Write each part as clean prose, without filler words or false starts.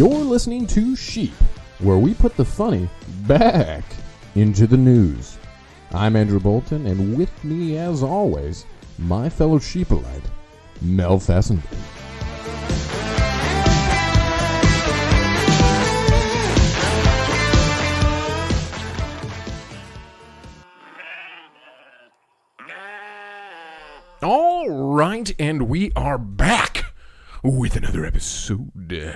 You're listening to Sheep, where we put the funny back into the news. I'm Andrew Bolton, and with me, as always, my fellow sheepalite, Mel Fessenden. All right, and we are back with another episode.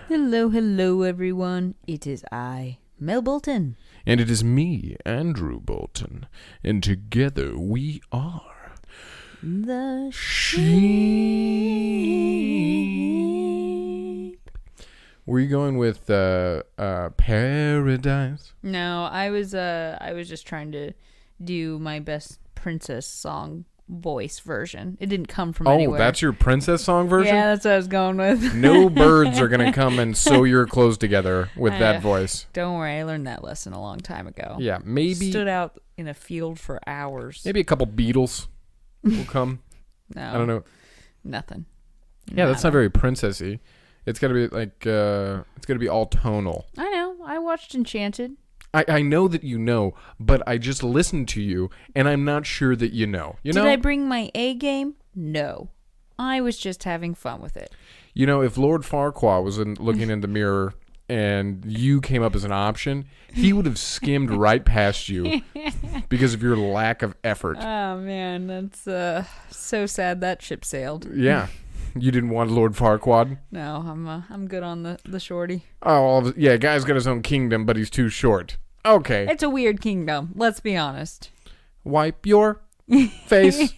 Hello, everyone. It is I, Mel Bolton. And it is me, Andrew Bolton. And together we are The Sheep. Were you going with Paradise? No, I was just trying to do my best princess song voice version. It didn't come from anywhere. Oh, that's your princess song version? Yeah, that's what I was going with. No birds are going to come and sew your clothes together with that voice. Don't worry, I learned that lesson a long time ago. Yeah, maybe... Stood out in a field for hours. Maybe a couple beetles will come. No. I don't know. Nothing. Yeah, that's not very princessy. It's got to be like, it's got to be all tonal. I know. I watched Enchanted. I know that you know, but I just listened to you, and I'm not sure that you know. Did I bring my A game? No. I was just having fun with it. You know, if Lord Farquaad was looking in the mirror and you came up as an option, he would have skimmed right past you because of your lack of effort. Oh, man. That's so sad that ship sailed. Yeah. You didn't want Lord Farquaad? No, I'm good on the shorty. Oh, yeah, guy's got his own kingdom, but he's too short. Okay. It's a weird kingdom, let's be honest. Wipe your face.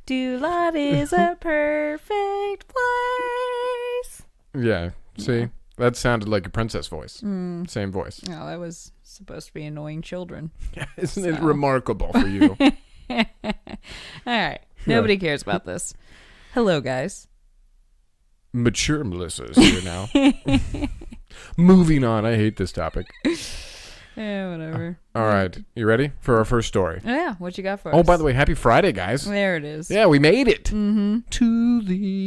Dulot is a perfect place. Yeah, see? That sounded like a princess voice. Same voice. Oh, that was supposed to be annoying children. Isn't it remarkable for you? All right. Nobody cares about this. Hello, guys. Mature Melissa is here now. Moving on. I hate this topic. Yeah, whatever. All right. You ready for our first story? Yeah, what you got for us? Oh, by the way, happy Friday, guys. There it is. Yeah, we made it. Mm-hmm. To the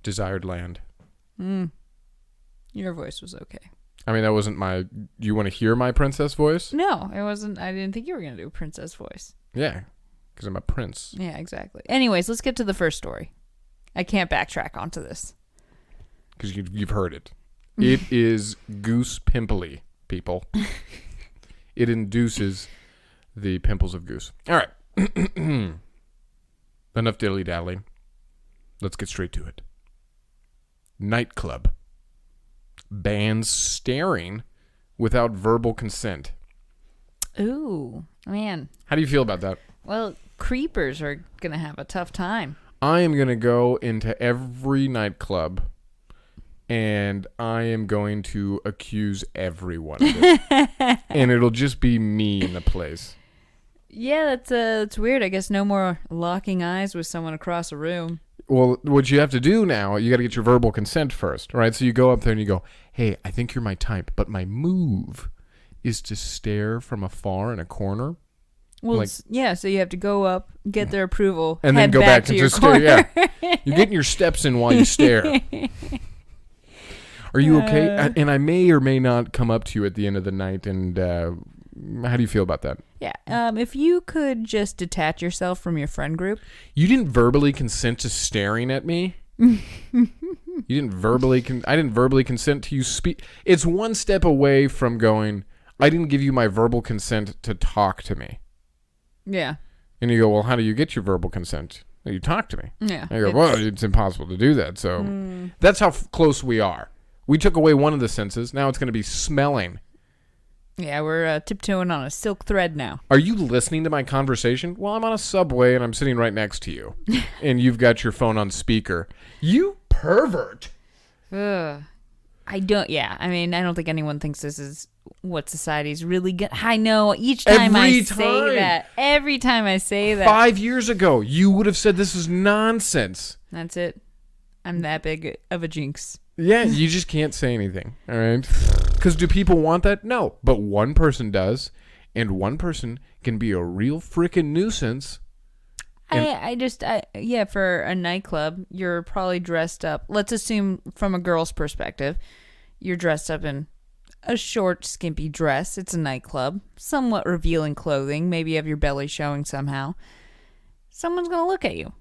desired land. Your voice was okay. I mean, that wasn't my... Do you want to hear my princess voice? No, it wasn't. I didn't think you were going to do a princess voice. Yeah, because I'm a prince. Yeah, exactly. Anyways, let's get to the first story. I can't backtrack onto this. Because you've heard it. It is goose pimply, people. It induces the pimples of goose. All right. Enough dilly-dallying. Let's get straight to it. Nightclub bans staring without verbal consent. Ooh, man. How do you feel about that? Well, creepers are going to have a tough time. I am going to go into every nightclub and I am going to accuse everyone of it. And it'll just be me in the place. Yeah, that's weird. I guess no more locking eyes with someone across a room. Well, what you have to do now, you got to get your verbal consent first, right? So you go up there and you go, hey, I think you're my type, but my move is to stare from afar in a corner. Well, yeah, so you have to go up, get their approval, and then go back and just stare. Yeah. You're getting your steps in while you stare. Are you okay? And I may or may not come up to you at the end of the night, and how do you feel about that? Yeah, if you could just detach yourself from your friend group. You didn't verbally consent to staring at me? You didn't verbally... I didn't verbally consent to you speak... It's one step away from going, I didn't give you my verbal consent to talk to me. Yeah. And you go, well, how do you get your verbal consent? Well, you talk to me. Yeah. And you go, well, it's impossible to do that. So that's how close we are. We took away one of the senses. Now it's going to be smelling. Yeah, we're tiptoeing on a silk thread now. Are you listening to my conversation? Well, I'm on a subway and I'm sitting right next to you. And you've got your phone on speaker. You pervert. Ugh. I don't think anyone thinks this is what society's really good. I know, each time I say that. Every time I say that. 5 years ago, you would have said this is nonsense. That's it. I'm that big of a jinx. Yeah, you just can't say anything, all right? Because do people want that? No, but one person does, and one person can be a real freaking nuisance For a nightclub, you're probably dressed up. Let's assume from a girl's perspective, you're dressed up in a short, skimpy dress. It's a nightclub. Somewhat revealing clothing. Maybe you have your belly showing somehow. Someone's going to look at you.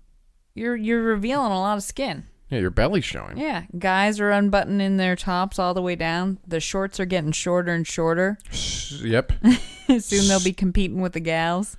You're revealing a lot of skin. Yeah, your belly's showing. Yeah. Guys are unbuttoning their tops all the way down. The shorts are getting shorter and shorter. Yep. Soon they'll be competing with the gals.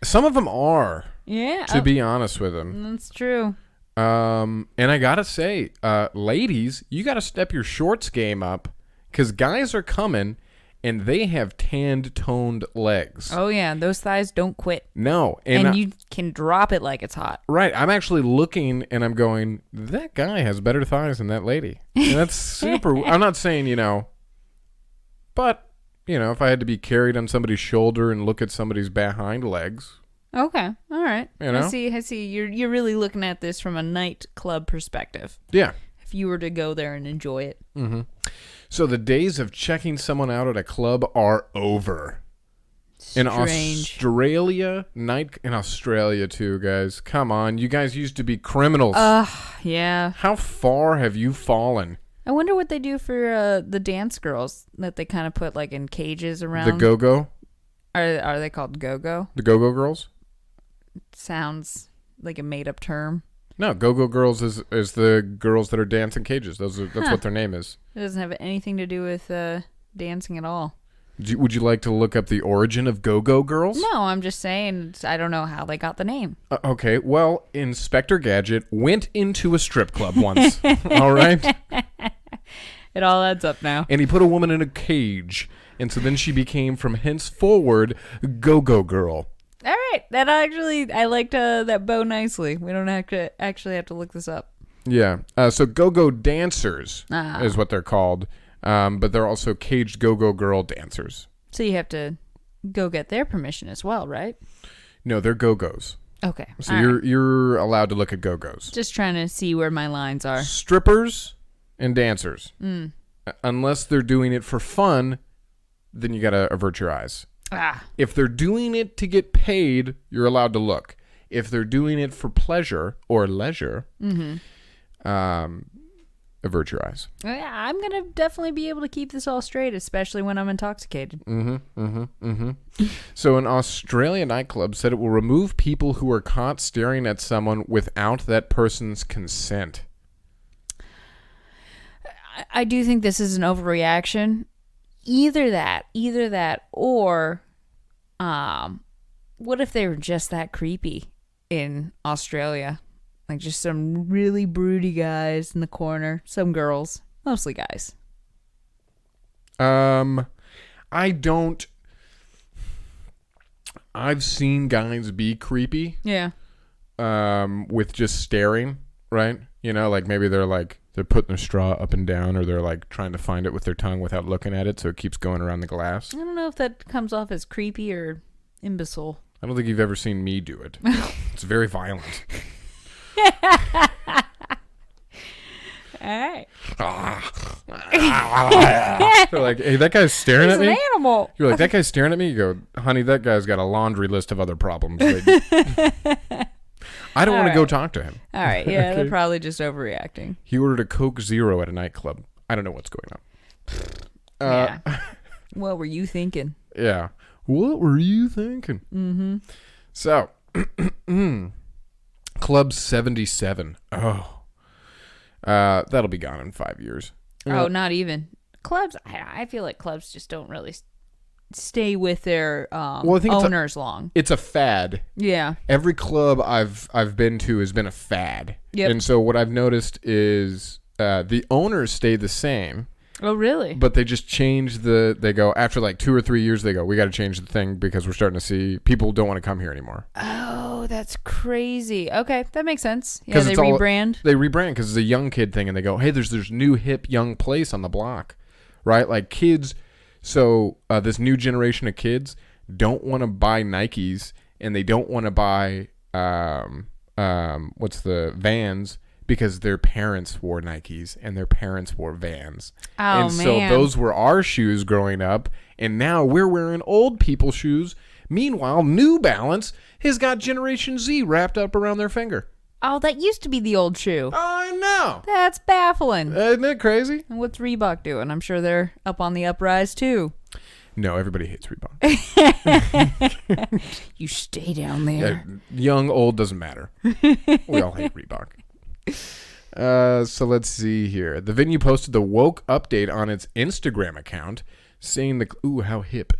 Some of them are. Yeah. To be honest with them. That's true. And I gotta say, ladies, you gotta step your shorts game up, because guys are coming, and they have tanned, toned legs. Oh, yeah. Those thighs don't quit. No. And you can drop it like it's hot. Right. I'm actually looking, and I'm going, that guy has better thighs than that lady. And that's super... I'm not saying, but, if I had to be carried on somebody's shoulder and look at somebody's behind legs... Okay. All right. I see. You're really looking at this from a nightclub perspective. Yeah. If you were to go there and enjoy it. Mm-hmm. So the days of checking someone out at a club are over. Strange. In Australia too, guys. Come on. You guys used to be criminals. Yeah. How far have you fallen? I wonder what they do for the dance girls that they kind of put like in cages around. The go-go? Are they called go-go? The go-go girls? Sounds like a made-up term. No, go-go girls is the girls that are dancing cages. That's what their name is. It doesn't have anything to do with dancing at all. Would you like to look up the origin of go-go girls? No, I'm just saying I don't know how they got the name. Okay, well, Inspector Gadget went into a strip club once. All right? It all adds up now. And he put a woman in a cage. And so then she became, from henceforward, Go-Go Girl. All right. I liked that bow nicely. We don't have to look this up. Yeah. So go-go dancers is what they're called. But they're also caged go-go girl dancers. So you have to go get their permission as well, right? No, they're go-go's. Okay. So you're allowed to look at go-go's. Just trying to see where my lines are. Strippers and dancers. Unless they're doing it for fun, then you got to avert your eyes. If they're doing it to get paid, you're allowed to look. If they're doing it for pleasure or leisure, avert your eyes. I'm going to definitely be able to keep this all straight, especially when I'm intoxicated. So an Australian nightclub said it will remove people who are caught staring at someone without that person's consent. I do think this is an overreaction. Either that, or what if they were just that creepy in Australia? Like just some really broody guys in the corner, some girls, mostly guys. I've seen guys be creepy. Yeah. With just staring, right? Like maybe they're putting their straw up and down, or they're like trying to find it with their tongue without looking at it, so it keeps going around the glass. I don't know if that comes off as creepy or imbecile. I don't think you've ever seen me do it. It's very violent. All right. They're like, hey, that guy's staring at me. He's an animal. You're like, that guy's staring at me? You go, honey, that guy's got a laundry list of other problems. I don't want to go talk to him. All right. Yeah, okay. They're probably just overreacting. He ordered a Coke Zero at a nightclub. I don't know what's going on. Yeah. What were you thinking? Yeah. What were you thinking? Mm-hmm. So, Club 77. Oh. That'll be gone in 5 years. Oh, not even. Clubs, I feel like clubs just don't really stay with their owners long. It's a fad. Yeah. Every club I've been to has been a fad. Yep. And so what I've noticed is the owners stay the same. Oh, really? But they just change they go, after like 2 or 3 years, they go, we got to change the thing because we're starting to see people don't want to come here anymore. Oh, that's crazy. Okay, that makes sense. Yeah, they rebrand. They rebrand because it's a young kid thing, and they go, hey, there's new hip young place on the block, right? Like kids. So this new generation of kids don't want to buy Nikes, and they don't want to buy Vans, because their parents wore Nikes and their parents wore Vans. Oh, and so those were our shoes growing up, And now we're wearing old people shoes. Meanwhile, New Balance has got Generation Z wrapped up around their finger. Oh, that used to be the old shoe. I know. That's baffling. Isn't it crazy? And what's Reebok doing? I'm sure they're up on the uprise, too. No, everybody hates Reebok. You stay down there. Young, old, doesn't matter. We all hate Reebok. So let's see here. The venue posted the woke update on its Instagram account, saying how hip.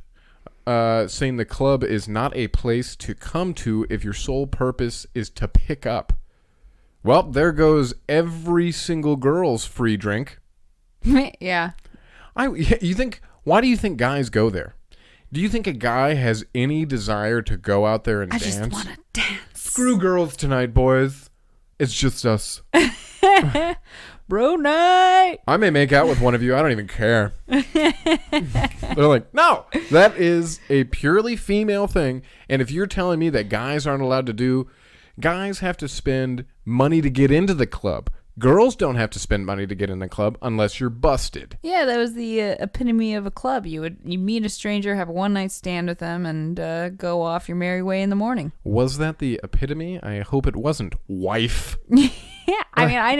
Saying the club is not a place to come to if your sole purpose is to pick up. Well, there goes every single girl's free drink. Yeah. Why do you think guys go there? Do you think a guy has any desire to go out there and dance? I just want to dance. Screw girls tonight, boys. It's just us. Bro night. I may make out with one of you. I don't even care. They're like, no, that is a purely female thing. And if you're telling me that guys aren't allowed to do, guys have to spend money to get into the club. Girls don't have to spend money to get in the club unless you're busted. Yeah, that was the epitome of a club. You meet a stranger, have a one-night stand with them, and go off your merry way in the morning. Was that the epitome? I hope it wasn't, wife. Yeah, I mean, I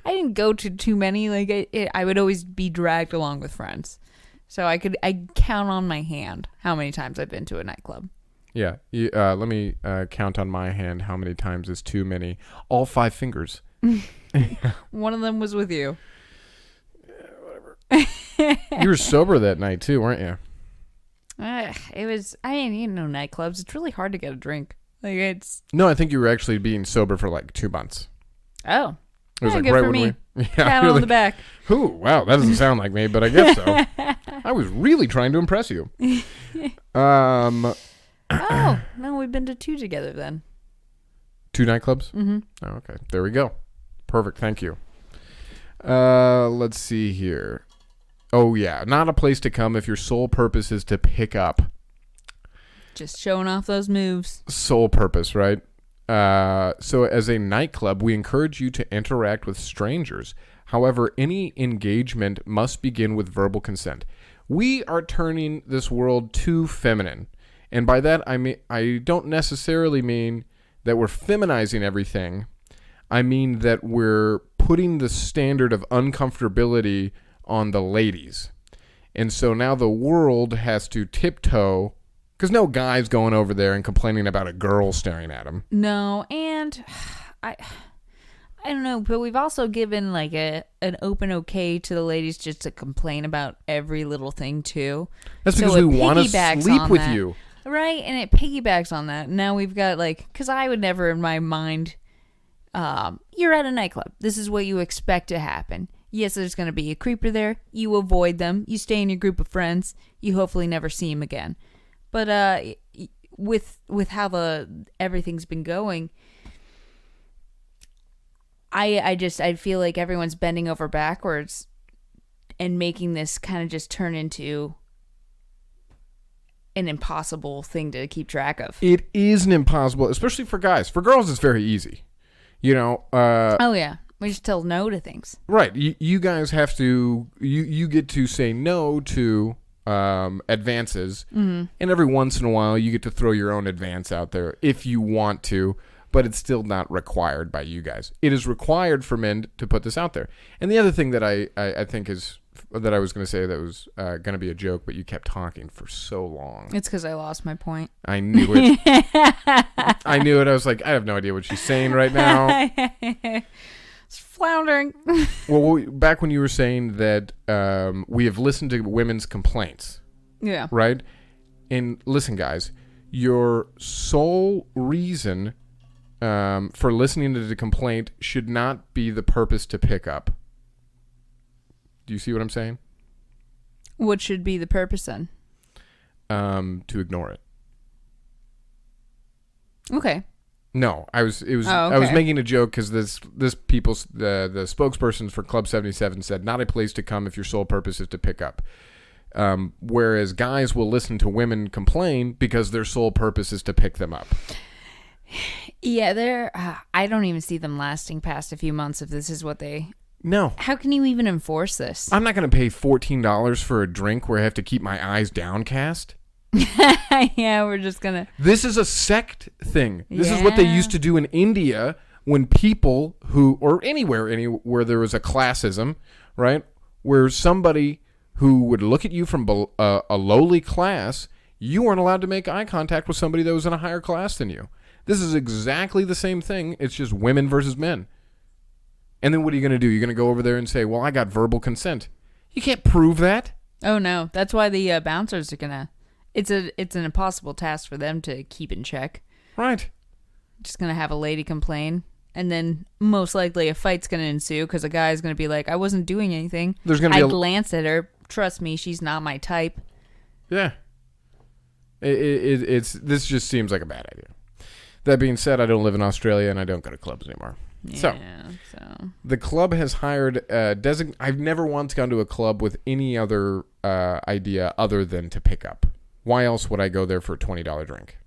didn't go to too many. Like, I would always be dragged along with friends. So I count on my hand how many times I've been to a nightclub. Yeah, let me count on my hand how many times is too many. All 5 fingers. One of them was with you. Yeah, whatever. You were sober that night too, weren't you? It was. I mean, nightclubs. It's really hard to get a drink. Like it's. No, I think you were actually being sober for like 2 months. Oh, it was like good right for when me. we. Pat on the back. Ooh, wow, that doesn't sound like me, but I guess so. I was really trying to impress you. Oh no, we've been to 2 together then. 2 nightclubs? Mm-hmm. Oh, okay, there we go. Perfect, thank you. Let's see here. Oh yeah, not a place to come if your sole purpose is to pick up. Just showing off those moves. Sole purpose, right? So as a nightclub, we encourage you to interact with strangers. However, any engagement must begin with verbal consent. We are turning this world too feminine. And by that, I don't necessarily mean that we're feminizing everything. I mean that we're putting the standard of uncomfortability on the ladies. And so now the world has to tiptoe, because no guy's going over there and complaining about a girl staring at him. No, and I don't know, but we've also given like an open okay to the ladies just to complain about every little thing too. That's because we want to sleep with you. Right, and it piggybacks on that. Now we've got because I would never in my mind, you're at a nightclub. This is what you expect to happen. Yes, there's going to be a creeper there. You avoid them. You stay in your group of friends. You hopefully never see him again. But with how everything's been going, I feel like everyone's bending over backwards and making this kind of just turn into an impossible thing to keep track of. It is an impossible, especially for guys. For girls, it's very easy. You know. Oh yeah, we just tell no to things. Right. You guys have to. You get to say no to advances, and every once in a while, you get to throw your own advance out there if you want to. But it's still not required by you guys. It is required for men to put this out there. And the other thing that I think is that I was going to say that was going to be a joke, but you kept talking for so long. It's because I lost my point. I knew it. I knew it. I was like, I have no idea what she's saying right now. It's floundering. Well, back when you were saying that we have listened to women's complaints. Yeah. Right? And listen, guys, your sole reason for listening to the complaint should not be the purpose to pick up. Do you see what I'm saying? What should be the purpose then? To ignore it. Okay. No, I was making a joke because the spokesperson for Club 77 said not a place to come if your sole purpose is to pick up. Whereas guys will listen to women complain because their sole purpose is to pick them up. Yeah, I don't even see them lasting past a few months if this is what they No. How can you even enforce this? I'm not going to pay $14 for a drink where I have to keep my eyes downcast. Yeah, we're just going to... This is a sect thing. This is what they used to do in India when people who, or anywhere there was a classism, right? Where somebody who would look at you from a lowly class, you weren't allowed to make eye contact with somebody that was in a higher class than you. This is exactly the same thing. It's just women versus men. And then what are you going to do? You're going to go over there and say, well, I got verbal consent. You can't prove that. Oh, no. That's why the bouncers are going to... It's an impossible task for them to keep in check. Right. Just going to have a lady complain. And then most likely a fight's going to ensue because a guy's going to be like, I wasn't doing anything. I glanced at her. Trust me, she's not my type. Yeah. This just seems like a bad idea. That being said, I don't live in Australia and I don't go to clubs anymore. So the club has hired I've never once gone to a club with any other idea other than to pick up. Why else would I go there for a $20 drink?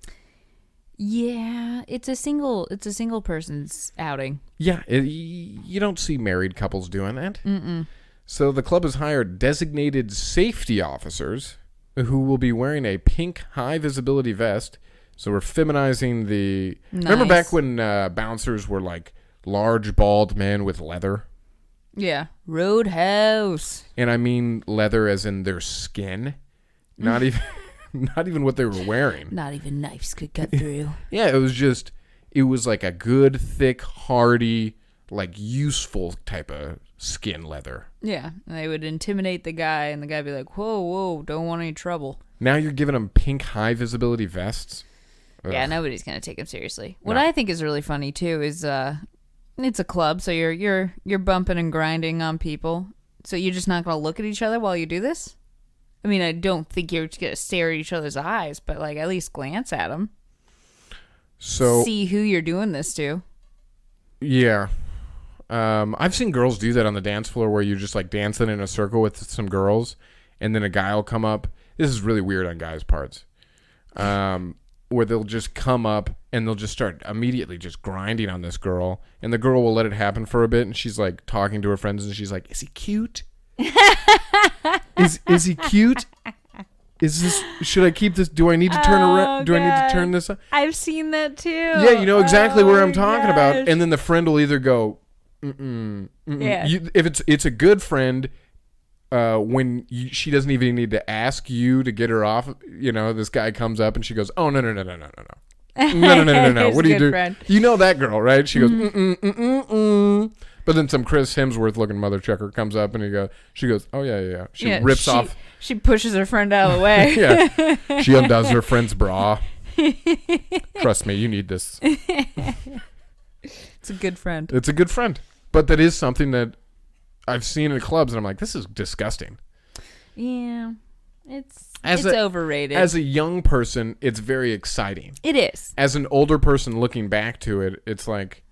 Yeah, it's a single person's outing. Yeah, you don't see married couples doing that. Mm-mm. So the club has hired designated safety officers who will be wearing a pink high visibility vest. So we're feminizing the... Nice. Remember back when bouncers were like large bald men with leather? Yeah. Roadhouse. And I mean leather as in their skin. Not even what they were wearing. Not even knives could cut through. Yeah, it was like a good, thick, hardy, like useful type of skin leather. Yeah. And they would intimidate the guy and the guy would be like, whoa, don't want any trouble. Now you're giving them pink high visibility vests? Ugh. Yeah, nobody's going to take him seriously. What I think is really funny too is it's a club, so you're bumping and grinding on people. So you're just not going to look at each other while you do this? I mean, I don't think you're going to stare at each other's eyes, but like at least glance at them. So see who you're doing this to. Yeah. I've seen girls do that on the dance floor where you're just like dancing in a circle with some girls and then a guy will come up. This is really weird on guys' parts. Where they'll just come up and they'll just start immediately just grinding on this girl. And the girl will let it happen for a bit. And she's like talking to her friends and she's like, is he cute? Is he cute? Should I keep this? Do I need to turn around? Do I need to turn this up? I've seen that too. Yeah, you know exactly where I'm talking about. And then the friend will either go, Yeah. If it's a good friend, she doesn't even need to ask you to get her off. You know, this guy comes up and she goes, "Oh no. What do you do?" Friend. You know that girl, right? She goes, But then some Chris Hemsworth looking mother chucker comes up and she goes, "Oh yeah." She rips off. She pushes her friend out of the way. Yeah. She undoes her friend's bra. Trust me, you need this. It's a good friend. It's a good friend. But that is something that I've seen in clubs and I'm like, this is disgusting. Yeah. It's overrated. As a young person, it's very exciting. It is. As an older person looking back to it, it's like,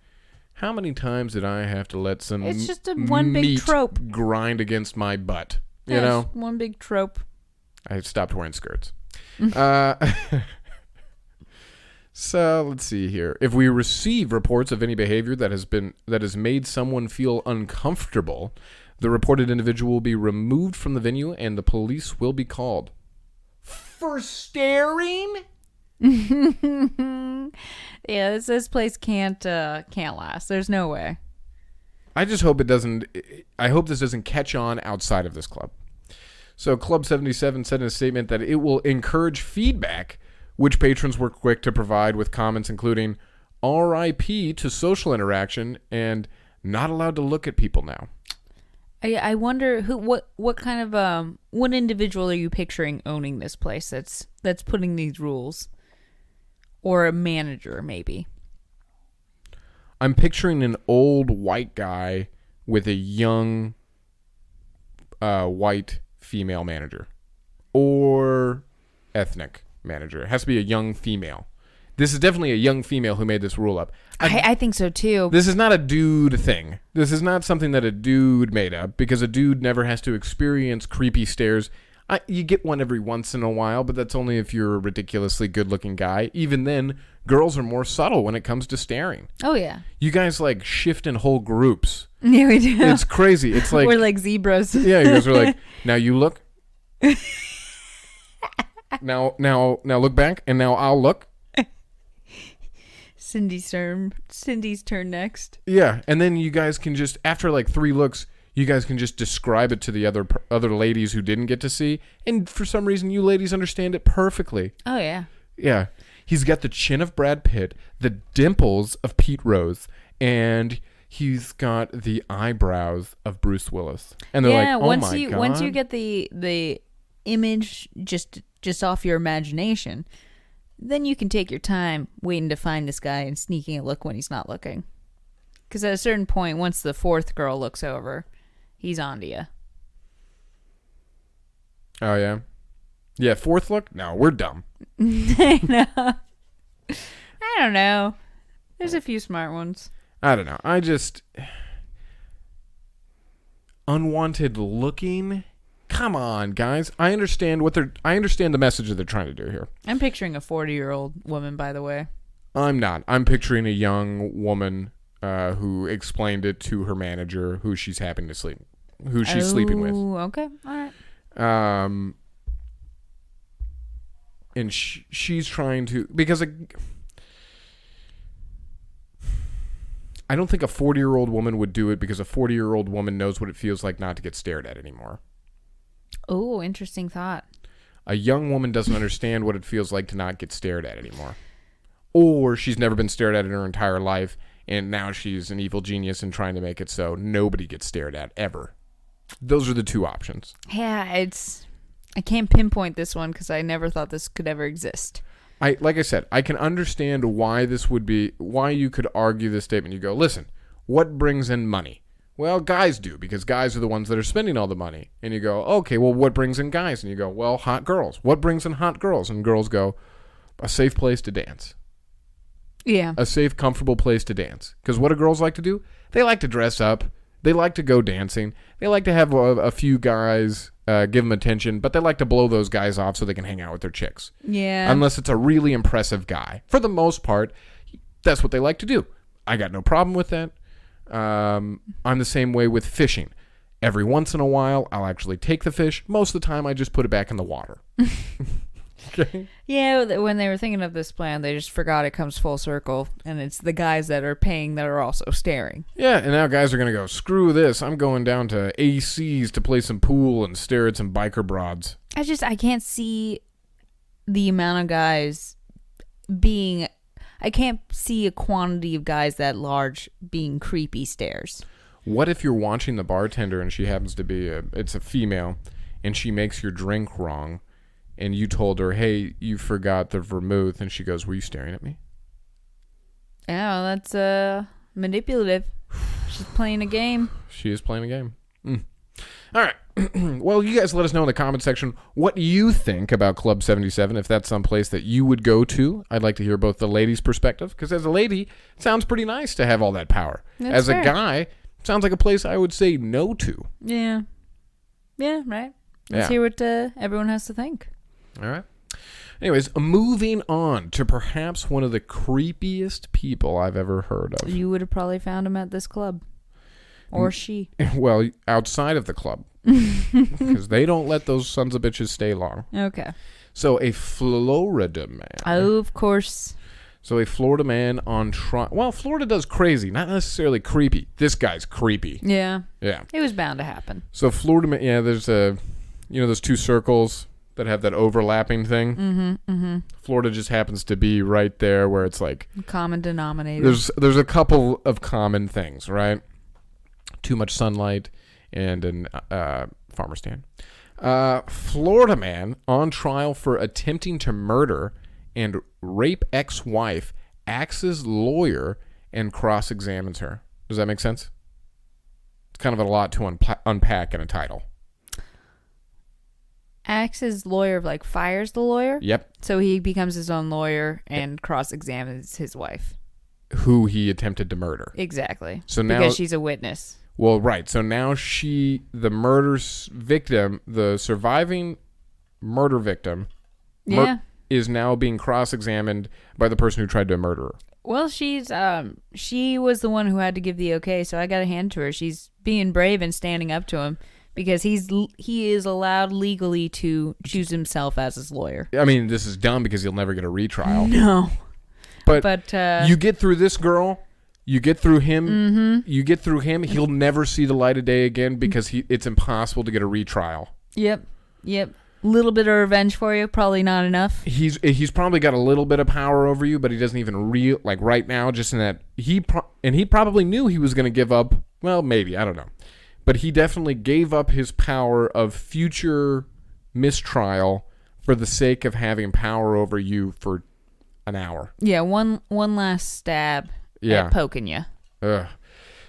how many times did I have to let some It's just one big trope grind against my butt? You yeah, know? One big trope. I stopped wearing skirts. So let's see here. If we receive reports of any behavior that has made someone feel uncomfortable, the reported individual will be removed from the venue and the police will be called. For staring? Yeah, this place can't last. There's no way. I just hope I hope this doesn't catch on outside of this club. So Club 77 said in a statement that it will encourage feedback, which patrons were quick to provide with comments including RIP to social interaction and not allowed to look at people now. I wonder what kind of what individual are you picturing owning this place that's putting these rules, or a manager maybe. I'm picturing an old white guy with a young white female manager, or ethnic manager. It has to be a young female. This is definitely a young female who made this rule up. I think so too. This is not a dude thing. This is not something that a dude made up, because a dude never has to experience creepy stares. You get one every once in a while, but that's only if you're a ridiculously good-looking guy. Even then, girls are more subtle when it comes to staring. Oh, yeah. You guys, like, shift in whole groups Yeah, we do. It's crazy. It's like we're like zebras. Yeah, you guys are like, now you look. now look back, and now I'll look. Cindy's turn next. Yeah, and then you guys can just, after like 3 looks, you guys can just describe it to the other ladies who didn't get to see, and for some reason you ladies understand it perfectly. Oh yeah. Yeah. He's got the chin of Brad Pitt, the dimples of Pete Rose, and he's got the eyebrows of Bruce Willis. And they're like, "Oh my God." Once you get the image just off your imagination, then you can take your time waiting to find this guy and sneaking a look when he's not looking. Because at a certain point, once the 4th girl looks over, he's on to you. Oh, yeah? Yeah, 4th look? No, we're dumb. I know. I don't know. There's a few smart ones. I don't know. I just... Unwanted looking? Come on, guys. I understand the message that they're trying to do here. I'm picturing a 40-year-old woman, by the way. I'm not. I'm picturing a young woman who explained it to her manager, who she's sleeping with. Okay. All right. And she's trying to, because I don't think a 40-year-old woman would do it, because a 40-year-old woman knows what it feels like not to get stared at anymore. Oh, interesting thought. A young woman doesn't understand what it feels like to not get stared at anymore. Or she's never been stared at in her entire life, and now she's an evil genius and trying to make it so nobody gets stared at ever. Those are the 2 options. Yeah, I can't pinpoint this one because I never thought this could ever exist. Like I said, I can understand why you could argue this statement. You go, listen, what brings in money? Well, guys do, because guys are the ones that are spending all the money. And you go, okay, well, what brings in guys? And you go, well, hot girls. What brings in hot girls? And girls go, a safe place to dance. Yeah. A safe, comfortable place to dance. Because what do girls like to do? They like to dress up. They like to go dancing. They like to have a few guys give them attention, but they like to blow those guys off so they can hang out with their chicks. Yeah. Unless it's a really impressive guy. For the most part, that's what they like to do. I got no problem with that. I'm the same way with fishing. Every once in a while, I'll actually take the fish. Most of the time, I just put it back in the water. Okay. Yeah, when they were thinking of this plan, they just forgot it comes full circle, and it's the guys that are paying that are also staring. Yeah, and now guys are going to go, screw this. I'm going down to AC's to play some pool and stare at some biker broads. I can't see the amount of guys being... I can't see a quantity of guys that large being creepy stares. What if you're watching the bartender and she happens to be it's a female, and she makes your drink wrong, and you told her, hey, you forgot the vermouth, and she goes, were you staring at me? Yeah, that's manipulative. She's playing a game. She is playing a game. All right. Well, you guys let us know in the comment section what you think about Club 77, if that's someplace that you would go to. I'd like to hear both the ladies' perspective, because as a lady, it sounds pretty nice to have all that power. That's as fair. a guy, it sounds like a place I would say no to. Yeah. Yeah, right. Let's hear what everyone has to think. All right. Anyways, moving on to perhaps one of the creepiest people I've ever heard of. You would have probably found him at this club. Or she. Well, outside of the club. Because they don't let those sons of bitches stay long. Okay. So a Florida man. Oh, of course. So a Florida man on trial. Well, Florida does crazy, not necessarily creepy. This guy's creepy. Yeah. Yeah. It was bound to happen. So Florida man, yeah, there's those 2 circles that have that overlapping thing. Mm-hmm. Mm-hmm. Florida just happens to be right there where it's like common denominator. There's a couple of common things, right? Too much sunlight and an farmer stand. Florida man on trial for attempting to murder and rape ex-wife acts as lawyer and cross-examines her. Does that make sense? It's kind of a lot to unpack in a title. Acts as lawyer, like fires the lawyer? Yep. So he becomes his own lawyer and cross-examines his wife. Who he attempted to murder. Exactly. So now, because she's a witness. Well, right. So now the murder victim, the surviving murder victim. Yeah. is now being cross-examined by the person who tried to murder her. Well, she was the one who had to give the okay, so I got to hand to her. She's being brave and standing up to him because he is allowed legally to choose himself as his lawyer. I mean, this is dumb because he'll never get a retrial. No. But you get through this girl, you get through him, you get through him, he'll never see the light of day again because it's impossible to get a retrial. Yep. Little bit of revenge for you, probably not enough. He's probably got a little bit of power over you, but he doesn't even like right now. Just in that he probably knew he was going to give up. Well, maybe, I don't know, but he definitely gave up his power of future mistrial for the sake of having power over you for an hour. Yeah, one last stab at poking you. Ugh.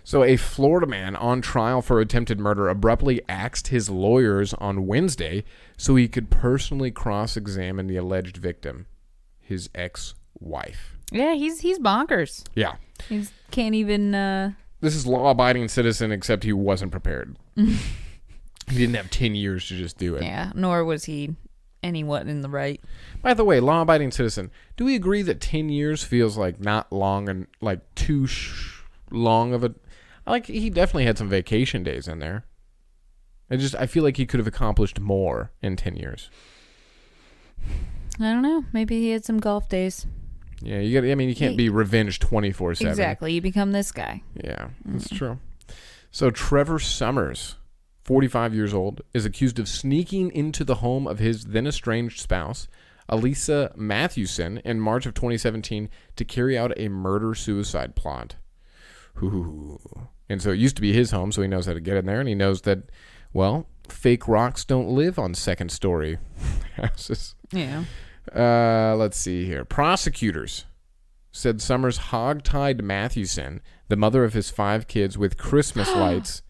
So a Florida man on trial for attempted murder abruptly axed his lawyers on Wednesday so he could personally cross-examine the alleged victim, his ex-wife. Yeah, he's bonkers. Yeah. He can't even... This is law-abiding citizen, except he wasn't prepared. He didn't have 10 years to just do it. Yeah, nor was he anyone in the right. By the way, law-abiding citizen, do we agree that 10 years feels like not long and like too long of a... Like, he definitely had some vacation days in there. I feel like he could have accomplished more in 10 years. I don't know. Maybe he had some golf days. Yeah, you can't be revenged 24/7. Exactly. You become this guy. Yeah, that's true. So Trevor Summers, 45 years old, is accused of sneaking into the home of his then estranged spouse, Elisa Mathewson, in March of 2017 to carry out a murder-suicide plot. Ooh. And so it used to be his home, so he knows how to get in there, and he knows that, well, fake rocks don't live on second-story houses. Yeah. Let's see here. Prosecutors said Summers hogtied Mathewson, the mother of his 5 kids, with Christmas lights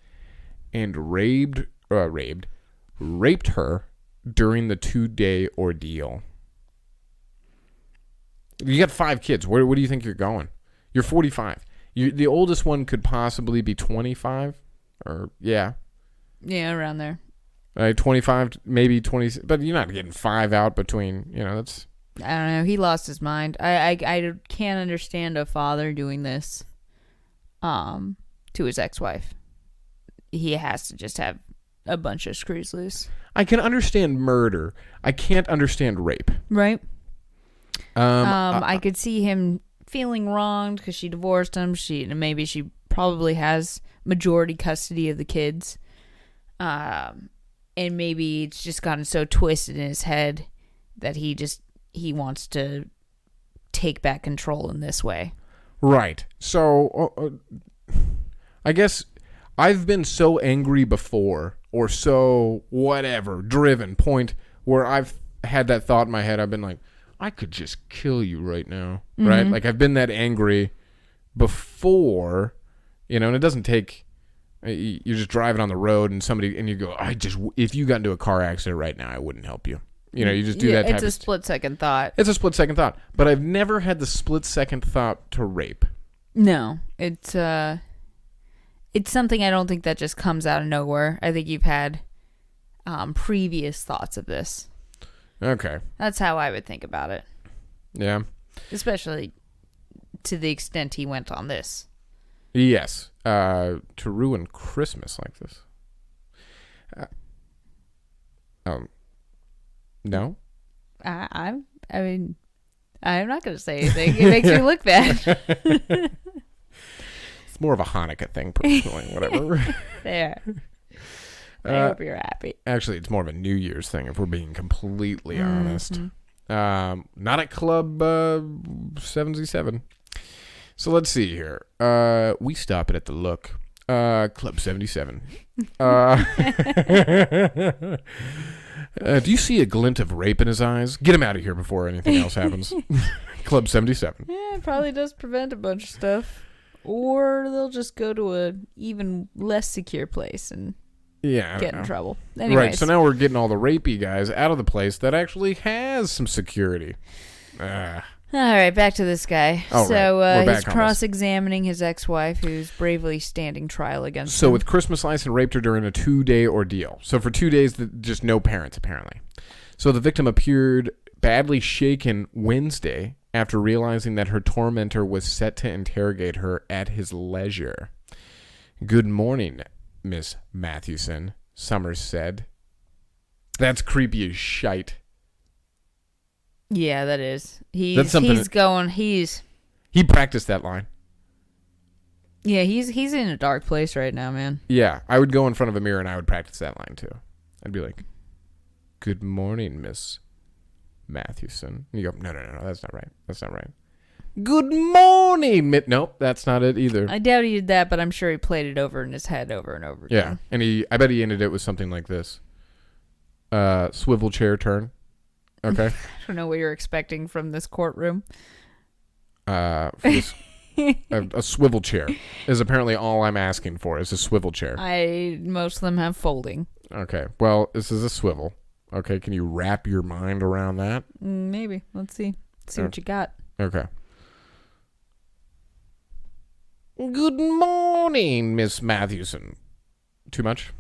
and raped her during the 2-day ordeal. You got 5 kids. Where do you think you're going? You're 45. The oldest one could possibly be 25, yeah, around there. 25, maybe 20, but you're not getting 5 out between. That's. I don't know. He lost his mind. I can't understand a father doing this, to his ex-wife. He has to just have a bunch of screws loose. I can understand murder. I can't understand rape. Right. I could see him feeling wronged because she divorced him. Maybe she probably has majority custody of the kids. And maybe it's just gotten so twisted in his head that he wants to take back control in this way. Right. So I guess I've been so angry before, or so whatever, driven point where I've had that thought in my head. I've been like, I could just kill you right now, right? Like, I've been that angry before, and it doesn't take, you're just driving on the road and you go, if you got into a car accident right now, I wouldn't help you. You just do that type of... It's a split-second thought. It's a split-second thought. But I've never had the split-second thought to rape. No. It's something I don't think that just comes out of nowhere. I think you've had previous thoughts of this. Okay. That's how I would think about it. Yeah. Especially to the extent he went on this. Yes. To ruin Christmas like this. No? I mean, I'm not going to say anything. It makes me look bad. It's more of a Hanukkah thing, personally. Whatever. There. I hope you're happy. Actually, it's more of a New Year's thing, if we're being completely honest. Not at Club 77. So let's see here. We stop it at the Look. Club 77. Do you see a glint of rape in his eyes? Get him out of here before anything else happens. Club 77. Yeah, it probably does prevent a bunch of stuff. Or they'll just go to an even less secure place and get in trouble. Anyways. Right, so now we're getting all the rapey guys out of the place that actually has some security. All right, back to this guy. So he's cross-examining his ex-wife, who's bravely standing trial against him. So with Christmas lights and raped her during a 2-day ordeal. So for 2 days, just no parents, apparently. So the victim appeared badly shaken Wednesday after realizing that her tormentor was set to interrogate her at his leisure. "Good morning, Miss Mathewson," Summers said. That's creepy as shite. Yeah, that is. He practiced that line. Yeah, he's in a dark place right now, man. Yeah, I would go in front of a mirror and I would practice that line too. I'd be like, "Good morning, Miss Mathewson." And you go, no, that's not right. That's not right. "Good morning, Nope, that's not it either. I doubt he did that, but I'm sure he played it over in his head over and over again. Yeah, and I bet he ended it with something like this. Swivel chair turn. Okay. I don't know what you're expecting from this courtroom. For this, a swivel chair is apparently all I'm asking for is a swivel chair. Most of them have folding. Okay, well, this is a swivel. Okay, can you wrap your mind around that? Maybe. Let's see. See what you got. Okay. "Good morning, Miss Mathewson." Too much?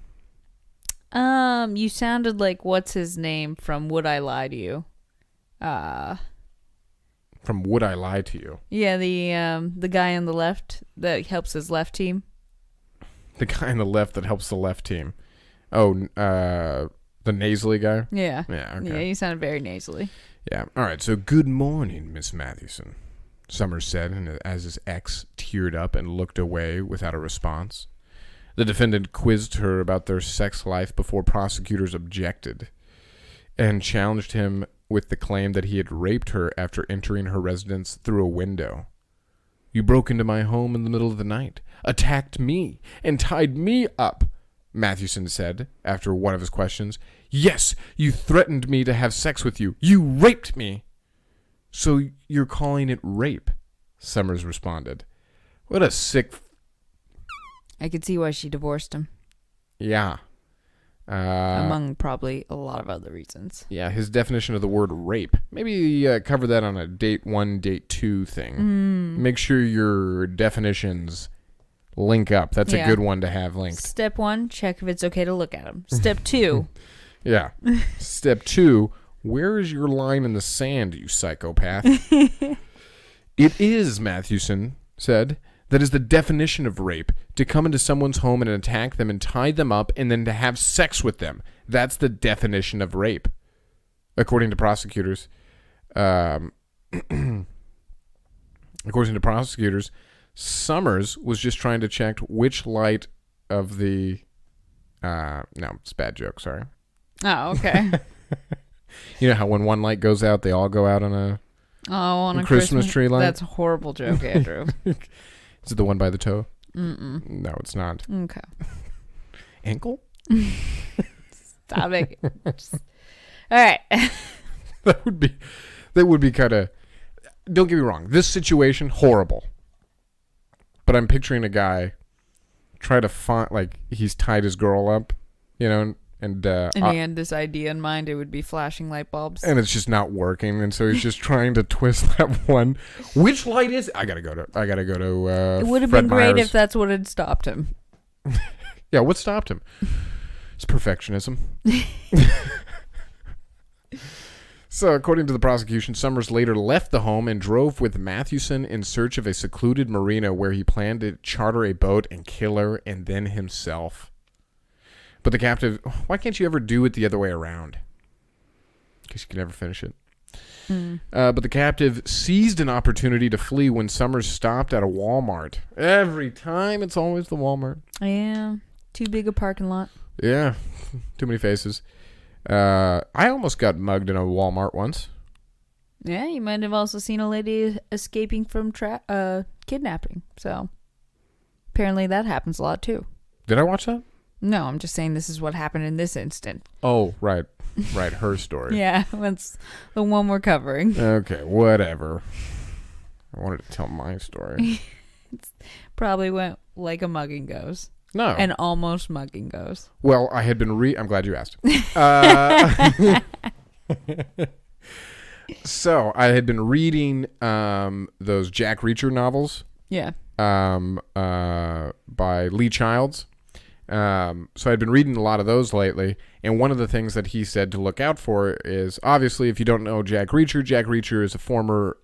You sounded like what's his name from Would I Lie to You? From Would I Lie to You? Yeah, the guy on the left that helps his left team. The guy on the left that helps the left team. Oh, the nasally guy? Yeah. Yeah, okay. Yeah, he sounded very nasally. Yeah. All right, so "Good morning, Miss Mathewson," Summers said, and as his ex teared up and looked away without a response. The defendant quizzed her about their sex life before prosecutors objected and challenged him with the claim that he had raped her after entering her residence through a window. "You broke into my home in the middle of the night, attacked me, and tied me up," Mathewson said after one of his questions. "Yes, you threatened me to have sex with you. You raped me." "So you're calling it rape?" Summers responded. What a sick... I could see why she divorced him. Yeah. Among probably a lot of other reasons. Yeah, his definition of the word rape. Maybe cover that on a date 1, date 2 thing. Make sure your definitions link up. That's a good one to have linked. Step 1, check if it's okay to look at them. Step 2. Yeah. Step 2, where is your line in the sand, you psychopath? "It is," Mathewson said. "That is the definition of rape. To come into someone's home and attack them and tie them up and then to have sex with them. That's the definition of rape." According to prosecutors, Summers was just trying to check which light of the... no, it's a bad joke, sorry. Oh, okay. You know how when one light goes out, they all go out on a Christmas tree light? That's a horrible joke, Andrew. Is it the one by the toe? No, it's not. Okay. Ankle? Stop it. All right. That would be kind of... Don't get me wrong. This situation, horrible. But I'm picturing a guy try to find... Like, he's tied his girl up, you know, and he had this idea in mind. It would be flashing light bulbs. And it's just not working. And so he's just trying to twist that one. Which light is it? I gotta go to it would have been great if that's what had stopped him. Yeah, what stopped him? It's perfectionism. So, according to the prosecution, Summers later left the home and drove with Mathewson in search of a secluded marina where he planned to charter a boat and kill her and then himself. But the captive... Why can't you ever do it the other way around? Because you can never finish it. But the captive seized an opportunity to flee when Summers stopped at a Walmart. Every time, it's always the Walmart. Yeah. Too big a parking lot. Yeah. Too many faces. I almost got mugged in a Walmart once. Yeah, you might have also seen a lady escaping from kidnapping. So, apparently that happens a lot, too. Did I watch that? No, I'm just saying this is what happened in this instant. Oh, right. Right, her story. Yeah, that's the one we're covering. Okay, whatever. I wanted to tell my story. Probably went like a mugging goes. No. And almost mugging goes. Well, I had been I'm glad you asked. So, I had been reading those Jack Reacher novels. Yeah. By Lee Childs. So I'd been reading a lot of those lately, and one of the things that he said to look out for is, obviously, if you don't know Jack Reacher is a former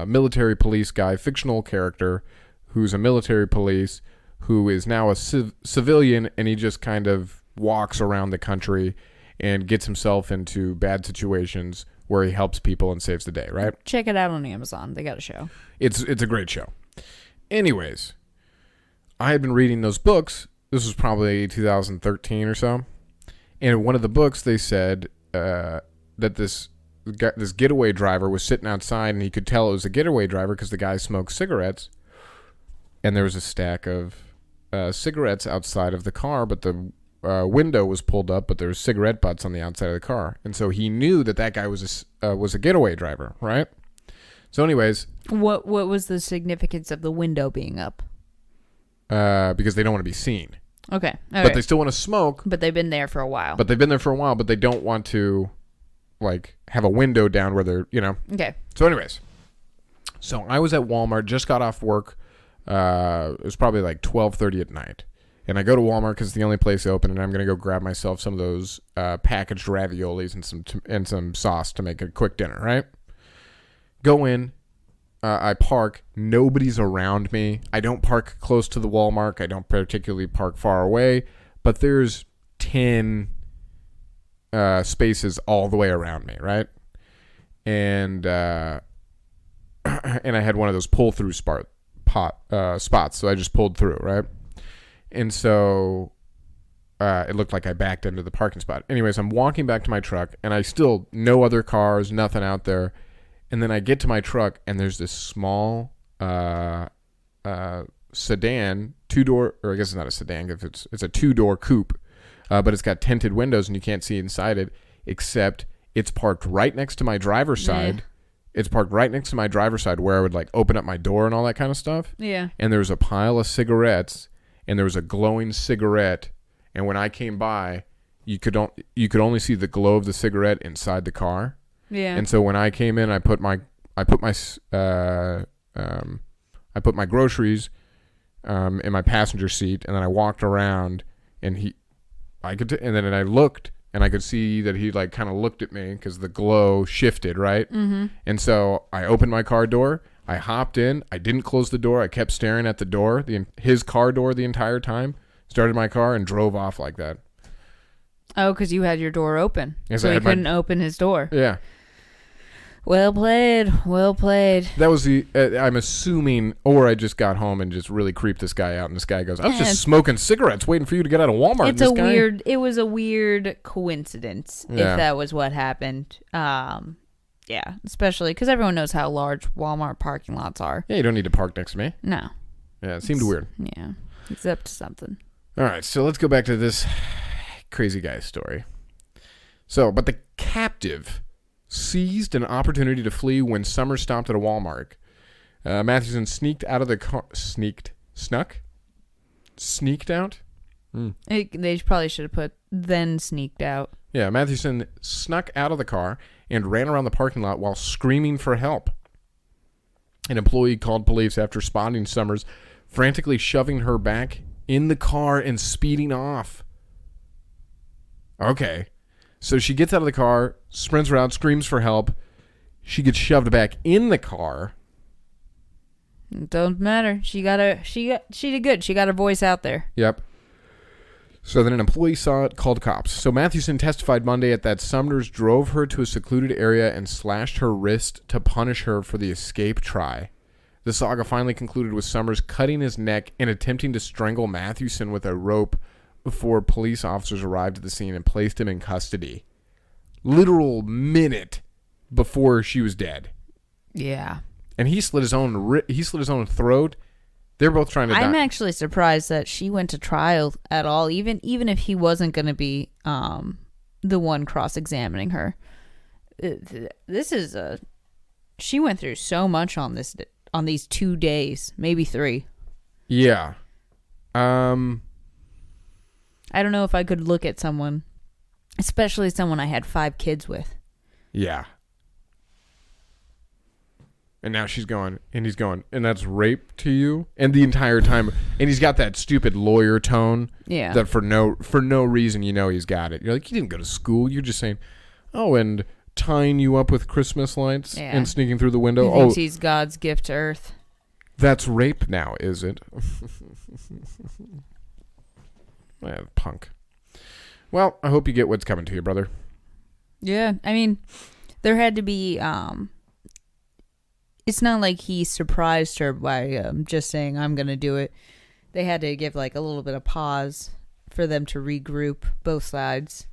military police guy, fictional character, who's a military police, who is now a civilian, and he just kind of walks around the country and gets himself into bad situations where he helps people and saves the day, right? Check it out on Amazon. They got a show. It's a great show. Anyways, I had been reading those books. This was probably 2013 or so. And in one of the books, they said that this getaway driver was sitting outside, and he could tell it was a getaway driver because the guy smoked cigarettes. And there was a stack of cigarettes outside of the car, but the window was pulled up, but there was cigarette butts on the outside of the car. And so he knew that guy was a getaway driver, right? So anyways. What was the significance of the window being up? Because they don't want to be seen. Okay. But they still want to smoke. But they've been there for a while. But they don't want to, like, have a window down where they're, Okay. So anyways. So I was at Walmart, just got off work. It was probably like 12:30 at night. And I go to Walmart because it's the only place open, and I'm going to go grab myself some of those packaged raviolis and some sauce to make a quick dinner, right? Go in. I park. Nobody's around me. I don't park close to the Walmart. I don't particularly park far away. But there's 10 spaces all the way around me, right? And and I had one of those pull-through spots. So I just pulled through, right? And so it looked like I backed into the parking spot. Anyways, I'm walking back to my truck, and I still, no other cars, nothing out there. And then I get to my truck, and there's this small sedan, two-door, or I guess it's not a sedan, it's a two-door coupe, but it's got tinted windows, and you can't see inside it, except it's parked right next to my driver's side. It's parked right next to my driver's side where I would, like, open up my door and all that kind of stuff. Yeah. And there was a pile of cigarettes, and there was a glowing cigarette, and when I came by, you could only see the glow of the cigarette inside the car. Yeah. And so when I came in, I put my groceries in my passenger seat, and then I walked around, and then I looked, and I could see that he, like, kind of looked at me because the glow shifted, right? Mm-hmm. And so I opened my car door. I hopped in. I didn't close the door. I kept staring at the door, his car door, the entire time. Started my car and drove off like that. Oh, because you had your door open, Yes, so he couldn't open his door. Yeah. Well played. Well played. That was I'm assuming, or I just got home and just really creeped this guy out, and this guy goes, I was just smoking cigarettes waiting for you to get out of Walmart. It was a weird coincidence, if that was what happened. Yeah, especially because everyone knows how large Walmart parking lots are. Yeah, you don't need to park next to me. No. Yeah, it seemed weird. Yeah, he's up to something. All right, so let's go back to this crazy guy's story. But the captive seized an opportunity to flee when Summers stopped at a Walmart. Mathewson sneaked out of the car. Sneaked out? They probably should have put then sneaked out. Yeah, Mathewson snuck out of the car and ran around the parking lot while screaming for help. An employee called police after spotting Summers frantically shoving her back in the car and speeding off. Okay. So she gets out of the car, sprints around, screams for help. She gets shoved back in the car. Don't matter. She did good. She got her voice out there. Yep. So then an employee saw it, called cops. So Mathewson testified Monday that Summers drove her to a secluded area and slashed her wrist to punish her for the escape try. The saga finally concluded with Summers cutting his neck and attempting to strangle Mathewson with a rope before police officers arrived at the scene and placed him in custody. Literal minute before she was dead. Yeah. And he slit his own throat. They're both trying to die. I'm actually surprised that she went to trial at all, even if he wasn't going to be the one cross-examining her. She went through so much on these 2 days, maybe 3. Yeah. I don't know if I could look at someone, especially someone I had 5 kids with. Yeah. And now she's going, and he's going, and that's rape to you? And the entire time, and he's got that stupid lawyer tone. Yeah. That for no reason, he's got it. You're like, you didn't go to school. You're just saying, oh, and tying you up with Christmas lights and sneaking through the window. He thinks he's God's gift to Earth. That's rape now, is it? Punk. Well, I hope you get what's coming to you, brother. Yeah, I mean, there had to be, it's not like he surprised her by just saying, I'm going to do it. They had to give like a little bit of pause for them to regroup both sides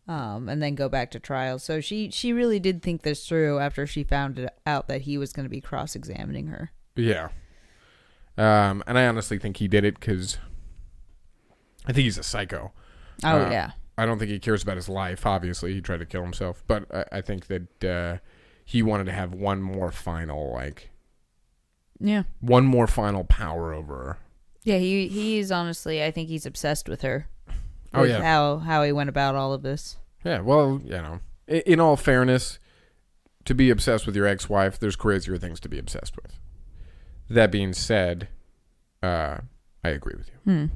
and then go back to trial. So she really did think this through after she found out that he was going to be cross-examining her. Yeah. And I honestly think he did it because I think he's a psycho. Oh, yeah. I don't think he cares about his life. Obviously, he tried to kill himself. But I think that he wanted to have one more final, one more final power over her. Yeah, he's honestly, I think he's obsessed with her. Oh, yeah. How he went about all of this. Yeah, well, in all fairness, to be obsessed with your ex-wife, there's crazier things to be obsessed with. That being said, I agree with you.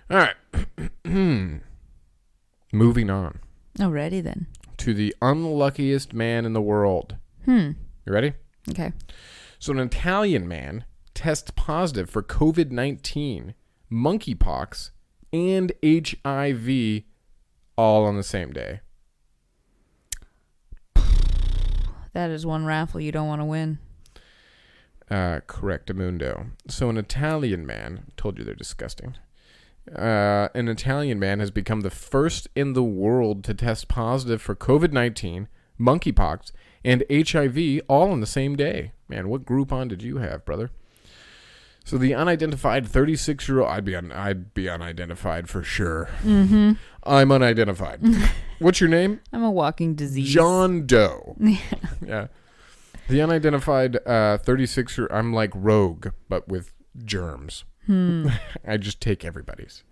All right. Moving on. Alrighty then. To the unluckiest man in the world. You ready? Okay. So an Italian man tests positive for COVID-19, monkeypox, and HIV all on the same day. That is one raffle you don't want to win. Correctamundo. So an Italian man, told you they're disgusting. An Italian man has become the first in the world to test positive for COVID-19, monkeypox, and HIV all on the same day. Man, what Groupon did you have, brother? So the unidentified 36-year-old... I'd be unidentified for sure. Mm-hmm. I'm unidentified. What's your name? I'm a walking disease. John Doe. Yeah. The unidentified 36-year... I'm like Rogue, but with germs. I just take everybody's.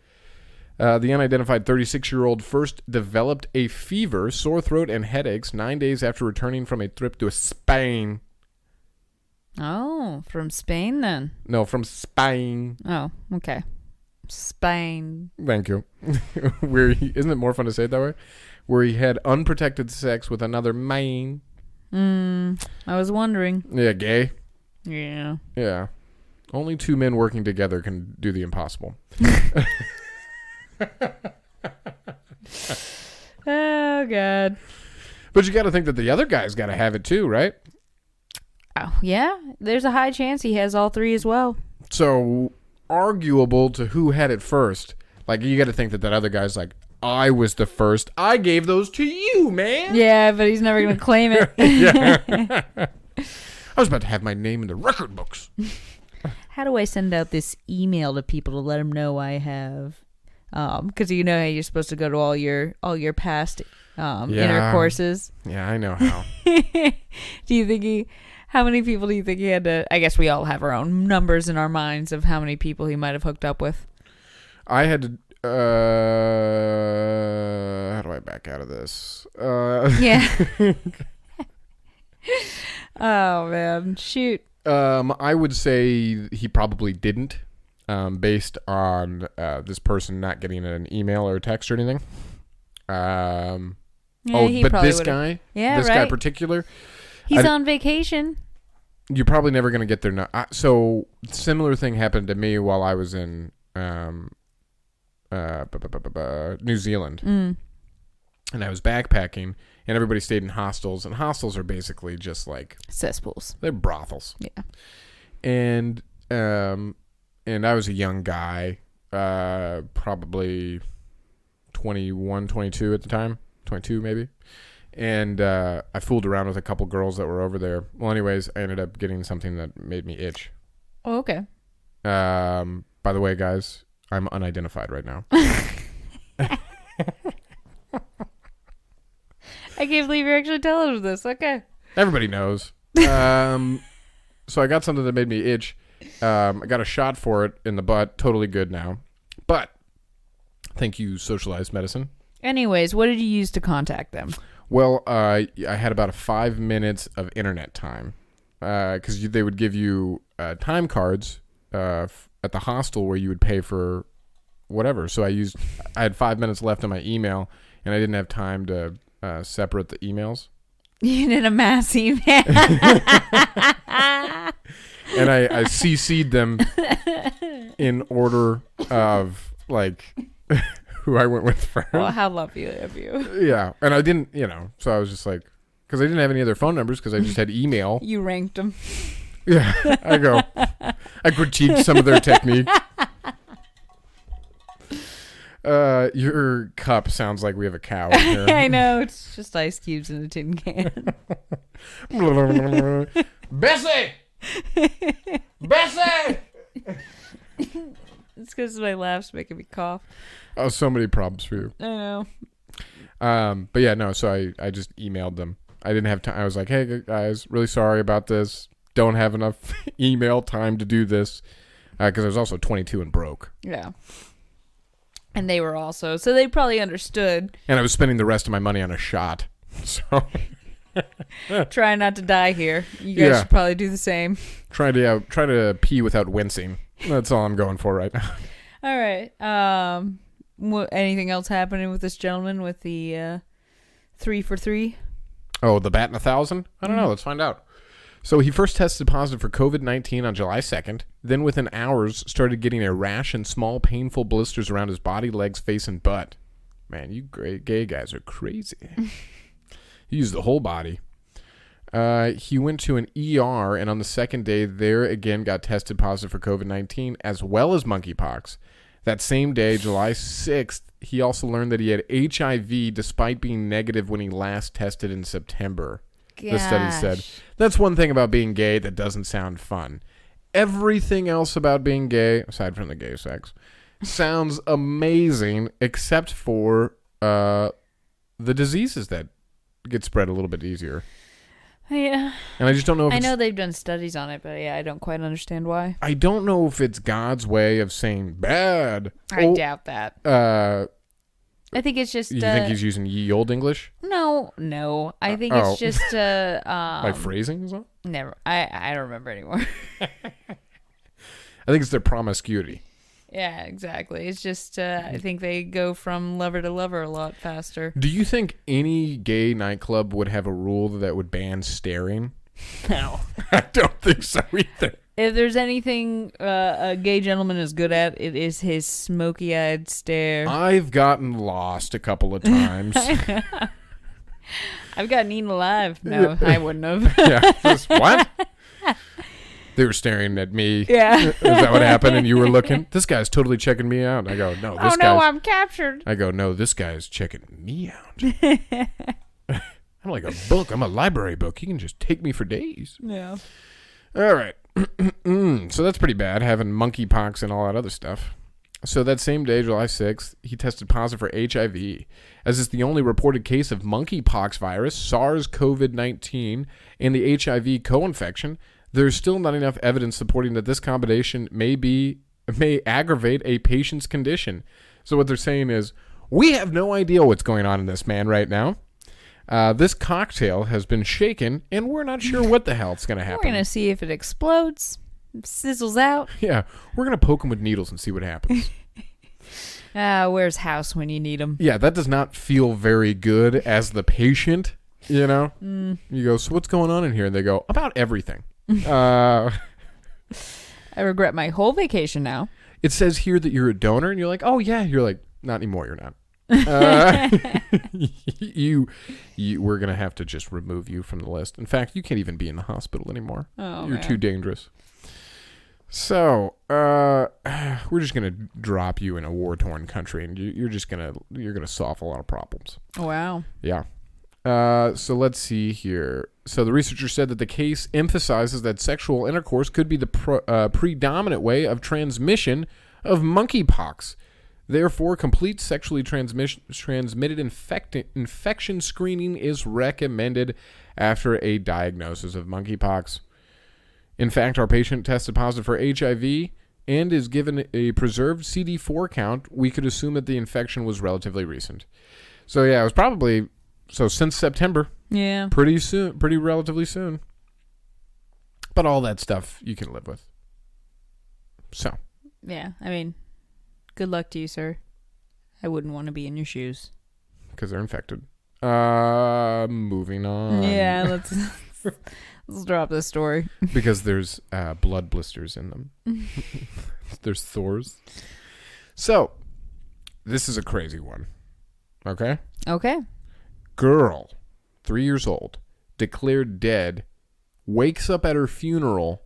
The unidentified 36-year-old first developed a fever, sore throat, and headaches 9 days after returning from a trip to Spain. Oh, from Spain then? No, from Spain. Oh, okay. Spain. Thank you. Isn't it more fun to say it that way? Where he had unprotected sex with another man. I was wondering. Yeah, gay. Yeah. Yeah. Only two men working together can do the impossible. Oh, God. But you got to think that the other guy's got to have it too, right? Oh, yeah. There's a high chance he has all three as well. So, arguable to who had it first. Like, you got to think that other guy's like, I was the first. I gave those to you, man. Yeah, but he's never going to claim it. Yeah. I was about to have my name in the record books. How do I send out this email to people to let them know I have? Because you know how you're supposed to go to all your past intercourses. Yeah, I know how. How many people do you think he had to? I guess we all have our own numbers in our minds of how many people he might have hooked up with. I had to. How do I back out of this? Yeah. Oh man, shoot. I would say he probably didn't, based on this person not getting an email or a text or anything. Yeah, but this guy, guy particular, he's on vacation. You're probably never going to get there. So similar thing happened to me while I was in New Zealand, and I was backpacking. And everybody stayed in hostels. And hostels are basically just like... cesspools. They're brothels. Yeah. And I was a young guy. Probably 21, 22 at the time. 22 maybe. And I fooled around with a couple girls that were over there. Well, anyways, I ended up getting something that made me itch. Oh, okay. By the way, guys, I'm unidentified right now. I can't believe you're actually telling us this. Okay. Everybody knows. So I got something that made me itch. I got a shot for it in the butt. Totally good now. But thank you, socialized medicine. Anyways, what did you use to contact them? Well, I had about 5 minutes of internet time. because they would give you time cards at the hostel where you would pay for whatever. So I had 5 minutes left on my email, and I didn't have time to separate the emails. You did a mass email. And I CC'd them in order of like who I went with first. Well, how lovely of you. Yeah, and I didn't, so I was just like, because I didn't have any other phone numbers because I just had email. You ranked them. Yeah, I critiqued some of their technique. Your cup sounds like we have a cow in here. I know, it's just ice cubes in a tin can. Bessie! Bessie! It's because my laugh's making me cough. Oh, so many problems for you. I know. But yeah, no, so I just emailed them. I didn't have time. I was like, hey, guys, really sorry about this. Don't have enough email time to do this. Because I was also 22 and broke. Yeah. And they were also. So they probably understood. And I was spending the rest of my money on a shot. So... Try not to die here. You guys should probably do the same. Try to pee without wincing. That's all I'm going for right now. All right. Anything else happening with this gentleman with the 3 for 3? Oh, the bat in 1,000? I don't know. Let's find out. So he first tested positive for COVID-19 on July 2nd. Then within hours started getting a rash and small painful blisters around his body, legs, face, and butt. Man, you gay guys are crazy. He used the whole body. He went to an ER, and on the second day, there again got tested positive for COVID-19 as well as monkeypox. That same day, July 6th, he also learned that he had HIV despite being negative when he last tested in September. Gosh. The study said. That's one thing about being gay that doesn't sound fun. Everything else about being gay, aside from the gay sex, sounds amazing except for the diseases that get spread a little bit easier. Yeah. And I just don't know if I know they've done studies on it, but yeah, I don't quite understand why. I don't know if it's God's way of saying bad. I doubt that. I think it's just... You think he's using ye olde English? No. I think it's just... like phrasing or something? Never. I don't remember anymore. I think it's their promiscuity. Yeah, exactly. It's just, I think they go from lover to lover a lot faster. Do you think any gay nightclub would have a rule that would ban staring? No. I don't think so either. If there's anything a gay gentleman is good at, it is his smoky-eyed stare. I've gotten lost a couple of times. I've gotten eaten alive. No, I wouldn't have. Yeah. What? They were staring at me. Yeah. Is that what happened? And you were looking? This guy's totally checking me out. I go, no, this guy's... I'm captured. I go, no, this guy's checking me out. I'm like a book. I'm a library book. He can just take me for days. Yeah. All right. So that's pretty bad, having monkeypox and all that other stuff. So that same day, July 6th, he tested positive for HIV, as it's the only reported case of monkeypox virus, SARS-CoV-19, and the HIV co-infection. There's still not enough evidence supporting that this combination may aggravate a patient's condition. So what they're saying is, we have no idea what's going on in this man right now. This cocktail has been shaken, and we're not sure what the hell's going to happen. We're going to see if it explodes, sizzles out. Yeah, we're going to poke him with needles and see what happens. Where's House when you need him? Yeah, that does not feel very good as the patient, you know? You go, so what's going on in here? And they go, about everything. I regret my whole vacation now. It says here that you're a donor, and you're like, oh, yeah. You're like, not anymore, you're not. We're going to have to just remove you from the list. In fact, you can't even be in the hospital anymore. Oh, you're man. too dangerous. So, we're just going to drop you in a war-torn country, and you're going to solve a lot of problems. Wow. Yeah. So let's see here. So the researcher said that the case emphasizes that sexual intercourse could be the predominant way of transmission of monkeypox. Therefore, complete sexually transmitted infection screening is recommended after a diagnosis of monkeypox. In fact, our patient tested positive for HIV and is given a preserved CD4 count. We could assume that the infection was relatively recent. So yeah, it was probably... So since September. Yeah. Pretty relatively soon. But all that stuff you can live with. So. Yeah, I mean, good luck to you, sir. I wouldn't want to be in your shoes. Because they're infected. Moving on. Yeah, let's drop this story. Because there's blood blisters in them. There's sores. So, this is a crazy one. Okay? Okay. Girl, 3 years old, declared dead, wakes up at her funeral,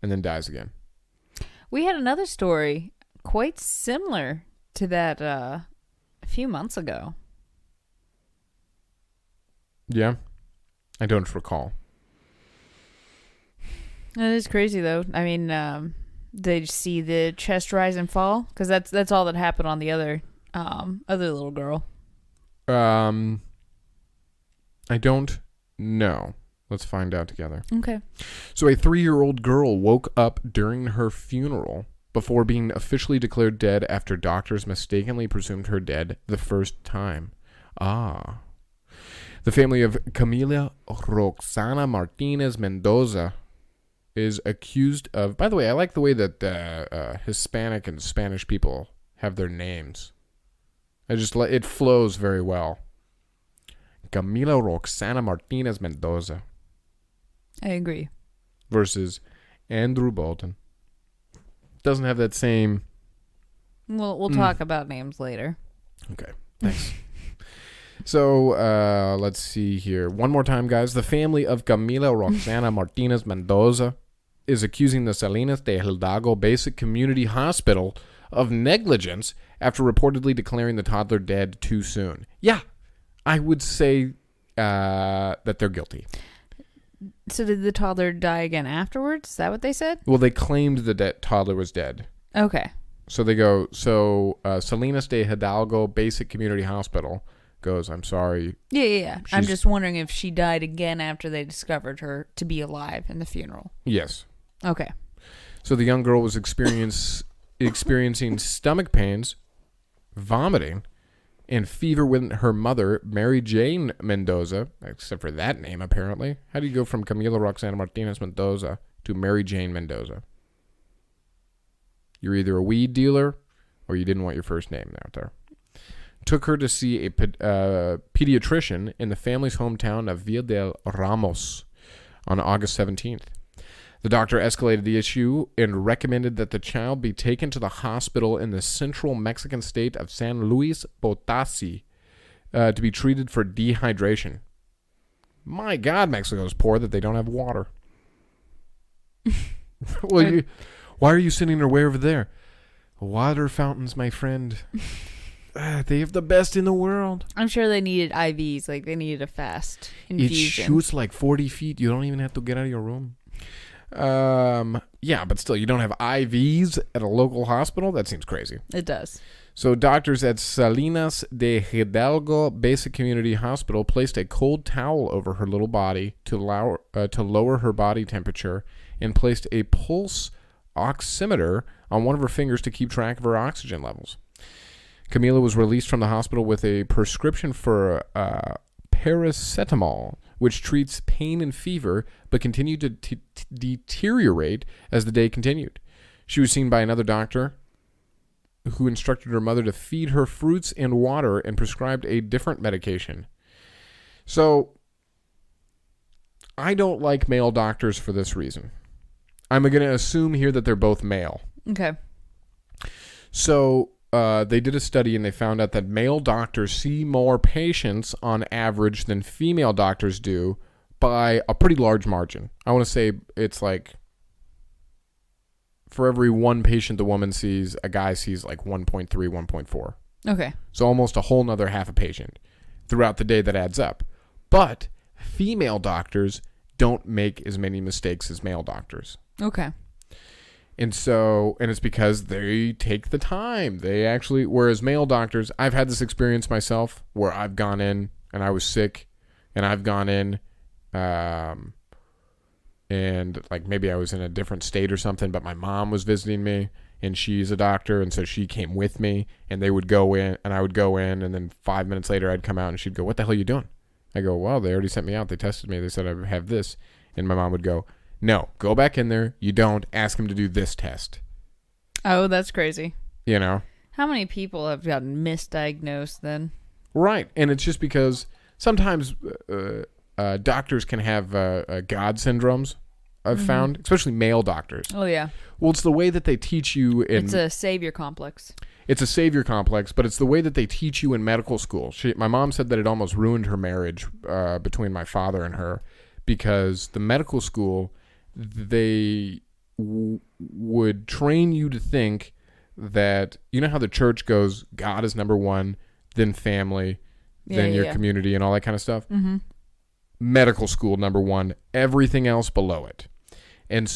and then dies again. We had another story quite similar to that a few months ago. Yeah? I don't recall. It is crazy, though. I mean, they see the chest rise and fall? Because that's all that happened on the other little girl. I don't know. Let's find out together. Okay. So a 3-year-old girl woke up during her funeral before being officially declared dead after doctors mistakenly presumed her dead the first time. Ah. The family of Camila Roxana Martinez Mendoza is accused of... By the way, I like the way that Hispanic and Spanish people have their names. It flows very well. Camila Roxana Martinez Mendoza. I agree. Versus Andrew Bolton. Doesn't have that same... We'll talk about names later. Okay, thanks. So, let's see here. One more time, guys. The family of Camila Roxana Martinez Mendoza is accusing the Salinas de Hidalgo Basic Community Hospital of negligence after reportedly declaring the toddler dead too soon. Yeah, I would say that they're guilty. So did the toddler die again afterwards? Is that what they said? Well, they claimed the toddler was dead. Okay. So they go, Salinas de Hidalgo Basic Community Hospital goes, I'm sorry. Yeah. I'm just wondering if she died again after they discovered her to be alive in the funeral. Yes. Okay. So the young girl was experiencing stomach pains, vomiting, and fever with her mother, Mary Jane Mendoza, except for that name, apparently. How do you go from Camila Roxana Martinez Mendoza to Mary Jane Mendoza? You're either a weed dealer or you didn't want your first name out there. Took her to see a pediatrician in the family's hometown of Villa del Ramos on August 17th. The doctor escalated the issue and recommended that the child be taken to the hospital in the central Mexican state of San Luis Potosí to be treated for dehydration. My God, Mexico's poor that they don't have water. Well, why are you sitting there way over there? Water fountains, my friend. They have the best in the world. I'm sure they needed IVs, like they needed a fast infusion. It shoots like 40 feet. You don't even have to get out of your room. Yeah, but still, you don't have IVs at a local hospital? That seems crazy. It does. So doctors at Salinas de Hidalgo Basic Community Hospital placed a cold towel over her little body to lower her body temperature and placed a pulse oximeter on one of her fingers to keep track of her oxygen levels. Camila was released from the hospital with a prescription for paracetamol, which treats pain and fever, but continued to deteriorate as the day continued. She was seen by another doctor who instructed her mother to feed her fruits and water and prescribed a different medication. So, I don't like male doctors for this reason. I'm going to assume here that they're both male. Okay. So, they did a study and they found out that male doctors see more patients on average than female doctors do by a pretty large margin. I want to say it's like for every one patient the woman sees, a guy sees like 1.3, 1.4. Okay. So almost a whole nother half a patient throughout the day that adds up. But female doctors don't make as many mistakes as male doctors. Okay. And it's because they take the time. They actually, whereas male doctors, I've had this experience myself where I've gone in and I was sick and I've gone in and like maybe I was in a different state or something, but my mom was visiting me and she's a doctor. And so she came with me and they would go in and I would go in and then 5 minutes later I'd come out and she'd go, "What the hell are you doing?" I go, "Well, they already sent me out. They tested me. They said I have this." And my mom would go, No, go back in there. You don't. Ask him to do this test. Oh, that's crazy. You know? How many people have gotten misdiagnosed then? Right. And it's just because sometimes doctors can have God syndromes, I've found, especially male doctors. Oh, yeah. Well, it's the way that they teach you in... It's a savior complex. It's a savior complex, but it's the way that they teach you in medical school. My mom said that it almost ruined her marriage between my father and her because the medical school, they would train you to think that, you know how the church goes, God is number one, then family, then your community and all that kind of stuff? Mm-hmm. Medical school, number one, everything else below it. And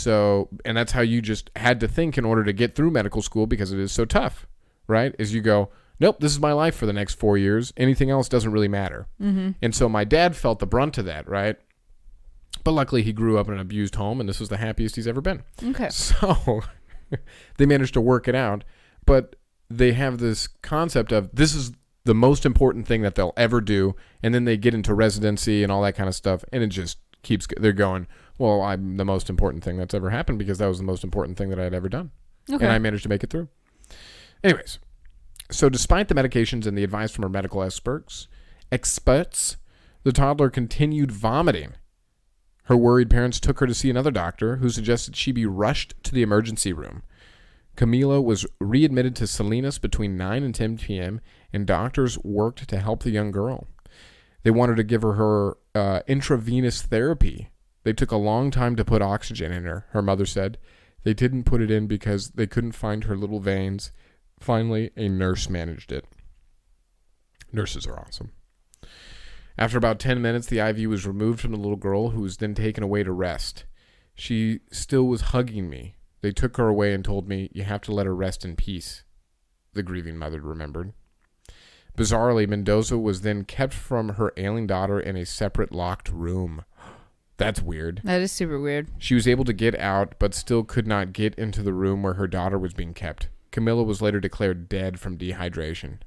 that's how you just had to think in order to get through medical school because it is so tough. Right? As you go, nope, this is my life for the next 4 years. Anything else doesn't really matter. Mm-hmm. And so my dad felt the brunt of that, right? But luckily he grew up in an abused home, and this was the happiest he's ever been. Okay. So they managed to work it out. But they have this concept of this is the most important thing that they'll ever do. And then they get into residency and all that kind of stuff. And it just keeps, they're going, well, I'm the most important thing that's ever happened because that was the most important thing that I had ever done. Okay. And I managed to make it through. Anyways, so despite the medications and the advice from our medical experts, the toddler continued vomiting. Her worried parents took her to see another doctor who suggested she be rushed to the emergency room. Camila was readmitted to Salinas between 9 and 10 p.m., and doctors worked to help the young girl. They wanted to give her intravenous therapy. They took a long time to put oxygen in her mother said. They didn't put it in because they couldn't find her little veins. Finally, a nurse managed it. Nurses are awesome. After about 10 minutes, the IV was removed from the little girl, who was then taken away to rest. She still was hugging me. They took her away and told me, you have to let her rest in peace, the grieving mother remembered. Bizarrely, Mendoza was then kept from her ailing daughter in a separate locked room. That's weird. That is super weird. She was able to get out, but still could not get into the room where her daughter was being kept. Camilla was later declared dead from dehydration.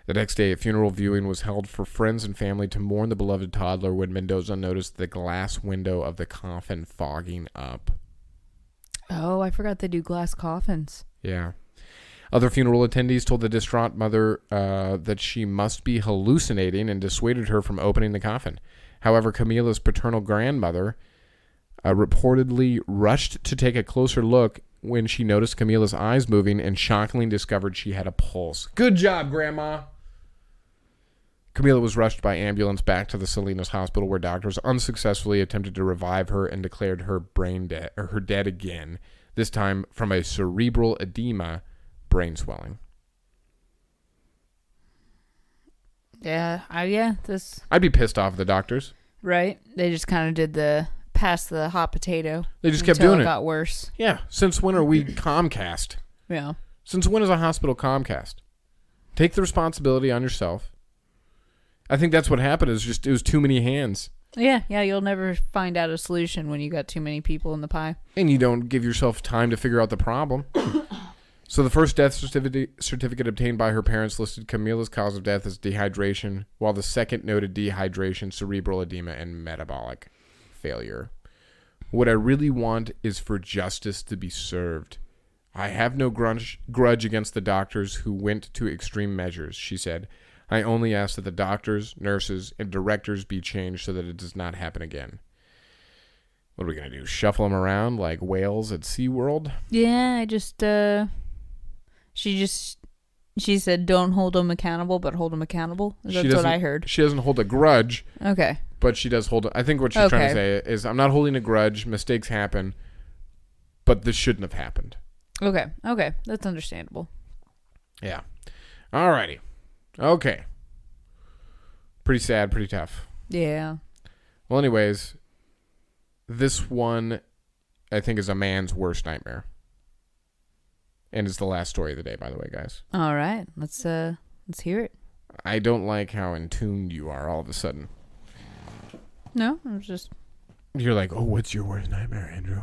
The next day, a funeral viewing was held for friends and family to mourn the beloved toddler when Mendoza noticed the glass window of the coffin fogging up. Oh, I forgot they do glass coffins. Yeah. Other funeral attendees told the distraught mother that she must be hallucinating and dissuaded her from opening the coffin. However, Camila's paternal grandmother reportedly rushed to take a closer look when she noticed Camila's eyes moving and shockingly discovered she had a pulse. Good job, Grandma! Camila was rushed by ambulance back to the Salinas hospital where doctors unsuccessfully attempted to revive her and declared her dead again, this time from a cerebral edema, brain swelling. Yeah, I'd be pissed off at the doctors. Right? They just kind of did the pass the hot potato. They just kept doing it. Until it got worse. Yeah. Since when are we Comcast? Yeah. Since when is a hospital Comcast? Take the responsibility on yourself. I think that's what happened. Is just it was too many hands. Yeah. You'll never find out a solution when you got too many people in the pie. And you don't give yourself time to figure out the problem. So the first death certificate obtained by her parents listed Camila's cause of death as dehydration, while the second noted dehydration, cerebral edema, and metabolic failure. What I really want is for justice to be served. I have no grudge against the doctors who went to extreme measures, she said. I only ask that the doctors, nurses, and directors be changed so that it does not happen again. What are we going to do? Shuffle them around like whales at SeaWorld? Yeah, she said don't hold them accountable, but hold them accountable. That's what I heard. She doesn't hold a grudge. Okay. But she does hold. I think what she's trying to say is, I'm not holding a grudge. Mistakes happen, but this shouldn't have happened. Okay. That's understandable. Yeah. Alrighty. Okay. Pretty sad, pretty tough. Yeah. Well, anyways, this one, I think, is a man's worst nightmare. And it's the last story of the day, by the way, guys. All right. Let's hear it. I don't like how in tune you are all of a sudden. No, I was just... You're like, oh, what's your worst nightmare, Andrew?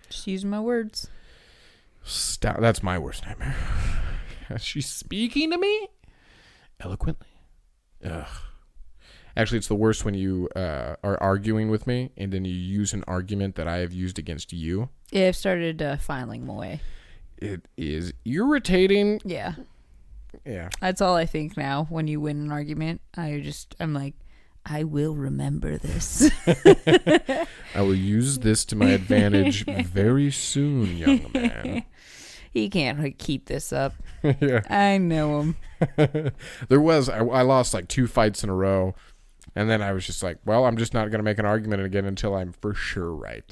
Just using my words. Stop. That's my worst nightmare. She's speaking to me? Eloquently? Ugh. Actually, it's the worst when you are arguing with me and then you use an argument that I have used against you. Yeah, I've started filing them away. It is irritating. Yeah. Yeah. That's all I think now when you win an argument. I'm like, I will remember this. I will use this to my advantage very soon, young man. He can't keep this up. Yeah. I know him. I lost like 2 fights in a row. And then I was just like, well, I'm just not going to make an argument again until I'm for sure right.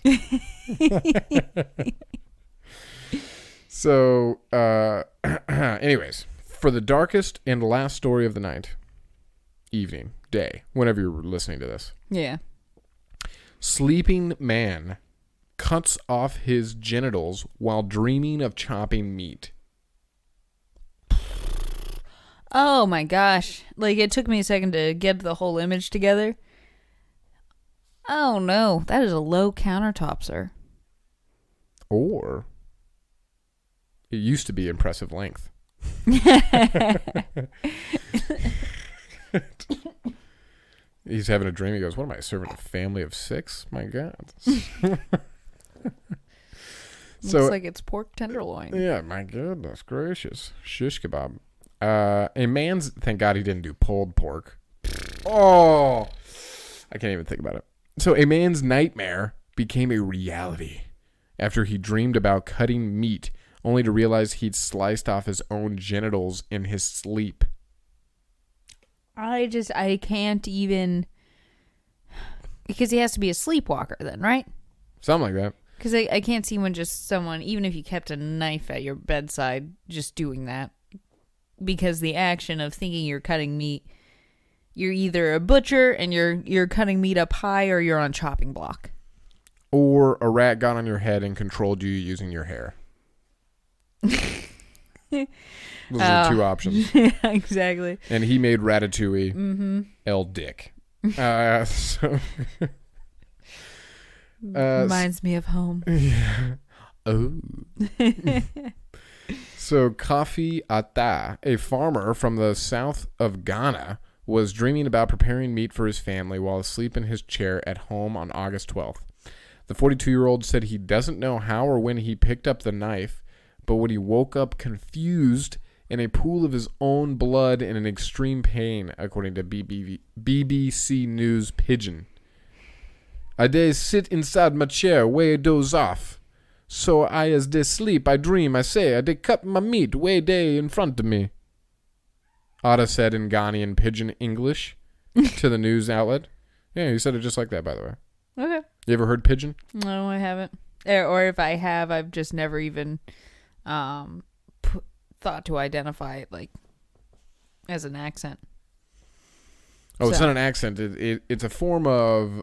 So, anyways, for the darkest and last story of the night, evening, day, whenever you're listening to this. Yeah. Sleeping man cuts off his genitals while dreaming of chopping meat. Oh my gosh. Like, it took me a second to get the whole image together. Oh no, that is a low countertop, sir. Or it used to be impressive length. He's having a dream. He goes, what am I, serving a family of 6? My God. Looks like it's pork tenderloin. Yeah, my goodness gracious. Shish kebab. A man's, thank God he didn't do pulled pork. Oh, I can't even think about it. So a man's nightmare became a reality after he dreamed about cutting meat, only to realize he'd sliced off his own genitals in his sleep. I can't even, because he has to be a sleepwalker then, right? Something like that. Because I can't see when just someone, even if you kept a knife at your bedside, just doing that. Because the action of thinking you're cutting meat, you're either a butcher and you're cutting meat up high, or you're on chopping block. Or a rat got on your head and controlled you using your hair. Those are 2 options. Yeah, exactly. And he made Ratatouille El Dick. So reminds me of home. Yeah. Oh. So Kofi Atta, a farmer from the south of Ghana, was dreaming about preparing meat for his family while asleep in his chair at home on August 12th. The 42-year-old said he doesn't know how or when he picked up the knife, but when he woke up confused in a pool of his own blood and in extreme pain, according to BBC News Pidgin. I dey sit inside my chair, way doze off. So I as dey sleep, I dream, I say, I dey cut my meat, way dey in front of me. Otta said in Ghanaian Pidgin English to the news outlet. Yeah, he said it just like that, by the way. Okay. You ever heard Pidgin? No, I haven't. Or if I have, I've just never even thought to identify it like as an accent. Oh, it's not an accent. It's a form of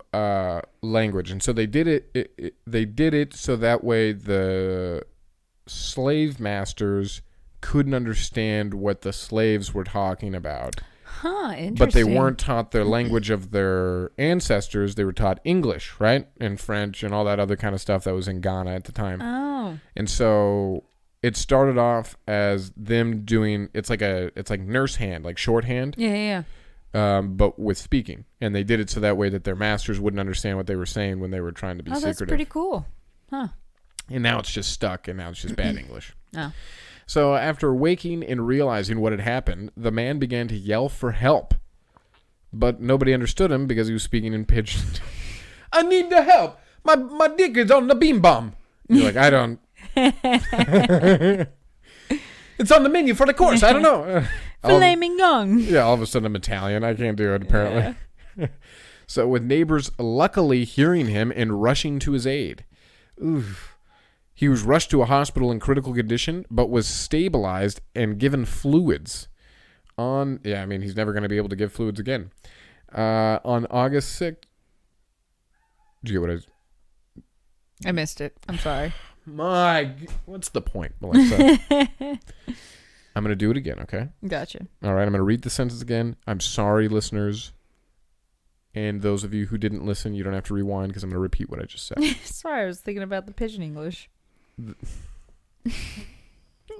language, and so they did it. They did it so that way the slave masters couldn't understand what the slaves were talking about. Huh, interesting. But they weren't taught the language of their ancestors. They were taught English, right? And French and all that other kind of stuff that was in Ghana at the time. Oh. And so it started off as them doing, it's like nurse hand, like shorthand. Yeah. But with speaking. And they did it so that way that their masters wouldn't understand what they were saying when they were trying to be secretive. That's pretty cool. Huh. And now it's just stuck, and now it's just bad English. Oh. So after waking and realizing what had happened, the man began to yell for help. But nobody understood him because he was speaking in Pidgin. I need the help. My dick is on the beam bomb. You're like, I don't. It's on the menu for the course. I don't know. Filet mignon. Yeah, all of a sudden I'm Italian. I can't do it, apparently. Yeah. So with neighbors luckily hearing him and rushing to his aid. Oof. He was rushed to a hospital in critical condition, but was stabilized and given fluids. He's never going to be able to give fluids again. On August 6th. Do you get what I missed it. I'm sorry. What's the point, Melissa? I'm going to do it again, okay? Gotcha. All right, I'm going to read the sentence again. I'm sorry, listeners. And those of you who didn't listen, you don't have to rewind because I'm going to repeat what I just said. Sorry, I was thinking about the Pidgin English.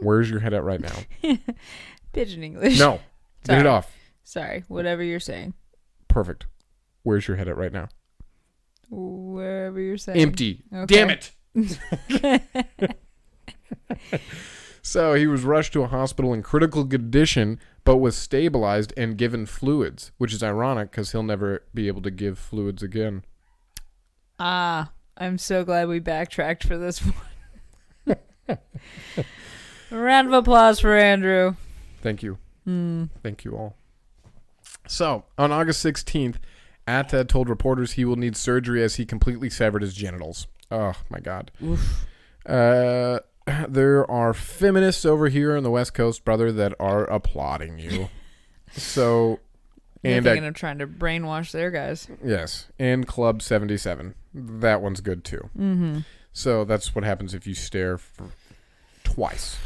Where's your head at right now? Pidgin English. No. Get it off. Sorry. Whatever you're saying. Perfect. Where's your head at right now? Wherever you're saying. Empty. Okay. Damn it. So he was rushed to a hospital in critical condition, but was stabilized and given fluids, which is ironic because he'll never be able to give fluids again. I'm so glad we backtracked for this one. A round of applause for Andrew. Thank you. Thank you all. So, on August 16th, Atta told reporters he will need surgery as he completely severed his genitals. Oh, my God. Oof. There are feminists over here on the West Coast, brother, that are applauding you. So, You're thinking of trying to brainwash their guys. Yes, and Club 77. That one's good, too. Mm-hmm. So, that's what happens if you stare for twice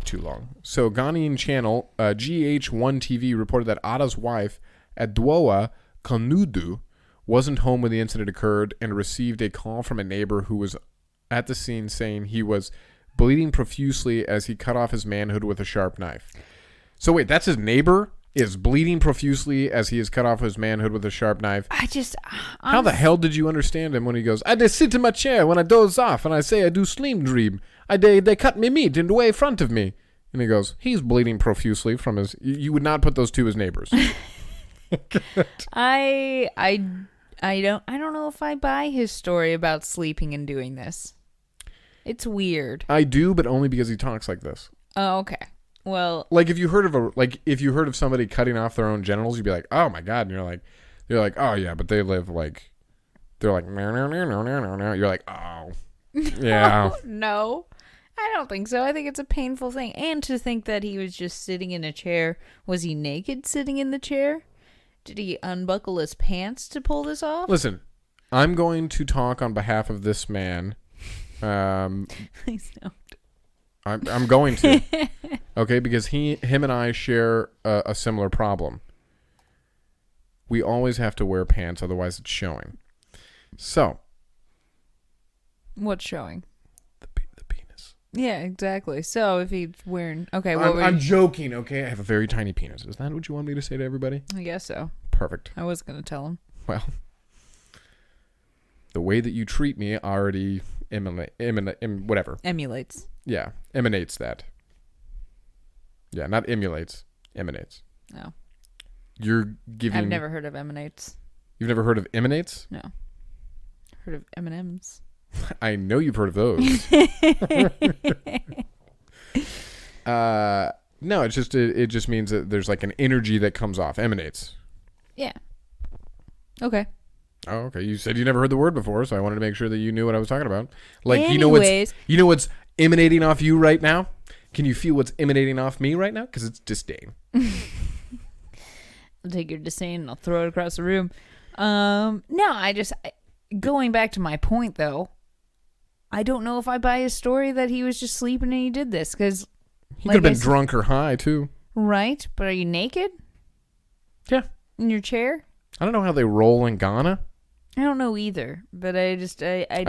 too long. So, Ghanaian channel GH1 TV reported that Atta's wife, Adwoa Kanudu, wasn't home when the incident occurred and received a call from a neighbor who was at the scene saying he was bleeding profusely as he cut off his manhood with a sharp knife. So wait, that's his neighbor is bleeding profusely as he is cut off his manhood with a sharp knife. How the hell did you understand him when he goes, I dey sit in my chair when I doze off and I say I do sleep dream. They cut me meat in the way front of me. And he goes, he's bleeding profusely from his... You would not put those two as neighbors. I don't know if I buy his story about sleeping and doing this. It's weird. I do, but only because he talks like this. Oh, okay. Well, like if you heard of somebody cutting off their own genitals, you'd be like, "Oh my God!" And you're like, "Oh yeah," but they live like, they're like, "No, no, no, no, no, no, no." You're like, "Oh, yeah." No, I don't think so. I think it's a painful thing, and to think that he was just sitting in a chair. Was he naked sitting in the chair? Did he unbuckle his pants to pull this off? Listen, I'm going to talk on behalf of this man. Please don't. I'm going to. Okay, because him and I share a similar problem. We always have to wear pants, otherwise it's showing. So. What's showing? The penis. Yeah, exactly. So if he's wearing... Okay, I'm joking, okay? I have a very tiny penis. Is that what you want me to say to everybody? I guess so. Perfect. I was going to tell him. Well, the way that you treat me already emulates. Yeah, emanates that. Yeah, not emulates, emanates. No. You're giving... I've never heard of emanates. You've never heard of emanates? No. Heard of M&Ms. I know you've heard of those. No, it just means that there's like an energy that comes off. Emanates. Yeah. Okay. Oh, okay. You said you never heard the word before, so I wanted to make sure that you knew what I was talking about. Like, anyways, you know what's emanating off you right now? Can you feel what's emanating off me right now? Because it's disdain. I'll take your disdain and I'll throw it across the room. No, going back to my point though, I don't know if I buy his story that he was just sleeping and he did this because he could have been drunk or high too. Right, but are you naked? Yeah. In your chair? I don't know how they roll in Ghana. I don't know either, but I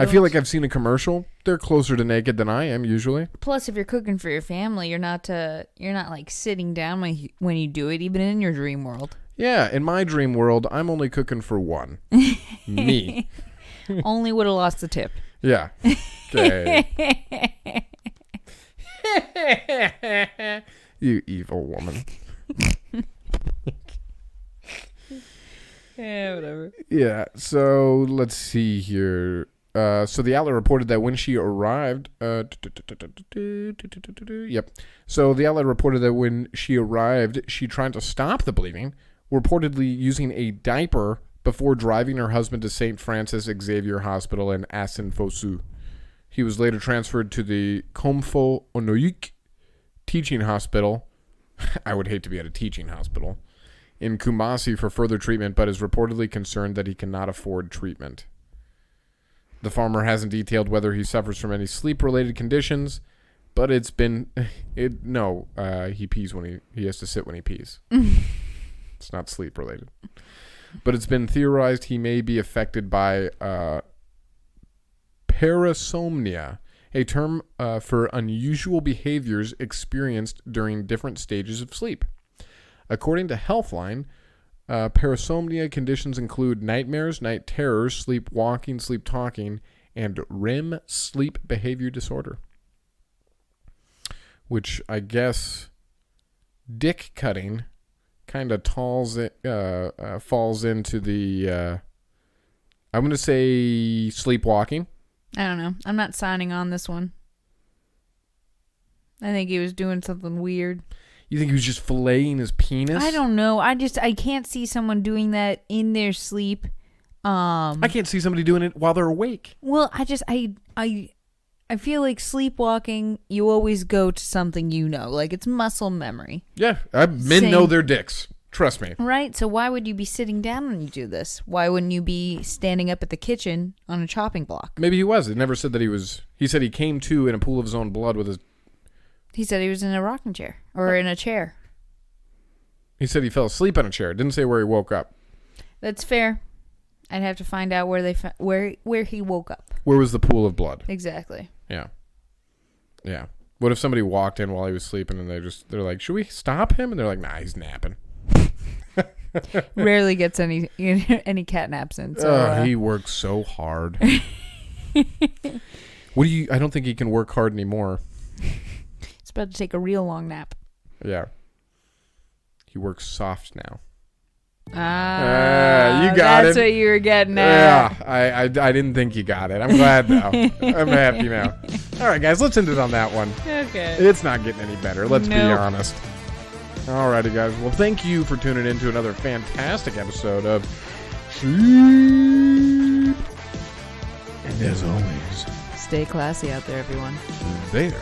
feel like I've seen a commercial. They're closer to naked than I am usually. Plus, if you're cooking for your family, you're not like sitting down when you do it, even in your dream world. Yeah, in my dream world, I'm only cooking for one. Me. Only would have lost the tip. Yeah. Okay. You evil woman. Yeah, whatever. Yeah, so let's see here. So the outlet reported that when she arrived... Yep. So the outlet reported that when she arrived, she tried to stop the bleeding, reportedly using a diaper before driving her husband to St. Francis Xavier Hospital in Asin-Fosu. He was later transferred to the Komfo Onoik Teaching Hospital. I would hate to be at a teaching hospital. In Kumasi for further treatment, but is reportedly concerned that he cannot afford treatment. The farmer hasn't detailed whether he suffers from any sleep-related conditions, but he pees when he has to sit when he pees. It's not sleep-related. But it's been theorized he may be affected by parasomnia, a term for unusual behaviors experienced during different stages of sleep. According to Healthline, Parasomnia conditions include nightmares, night terrors, sleepwalking, sleep talking, and REM sleep behavior disorder. Which I guess dick cutting kind of falls into the, I'm going to say sleepwalking. I don't know. I'm not signing on this one. I think he was doing something weird. You think he was just filleting his penis? I don't know. I can't see someone doing that in their sleep. I can't see somebody doing it while they're awake. Well, I feel like sleepwalking, you always go to something you know. Like, it's muscle memory. Yeah. Men know their dicks. Trust me. Right? So why would you be sitting down when you do this? Why wouldn't you be standing up at the kitchen on a chopping block? Maybe he was. It never said that he was. He said he came to in a pool of his own blood with his... He said he was in a rocking chair. Or in a chair. He said he fell asleep on a chair. It didn't say where he woke up. That's fair. I'd have to find out where he woke up. Where was the pool of blood? Exactly. Yeah. Yeah. What if somebody walked in while he was sleeping and they're like, should we stop him? And they're like, nah, he's napping. Rarely gets any cat naps in. So, he works so hard. I don't think he can work hard anymore. He's about to take a real long nap. Yeah. He works soft now. You got that's it. That's what you were getting at. Yeah, I didn't think you got it. I'm glad though. I'm happy now. All right, guys, let's end it on that one. Okay. It's not getting any better. Let's be honest. All righty, guys. Well, thank you for tuning in to another fantastic episode of Sleep. And as always, stay classy out there, everyone. There.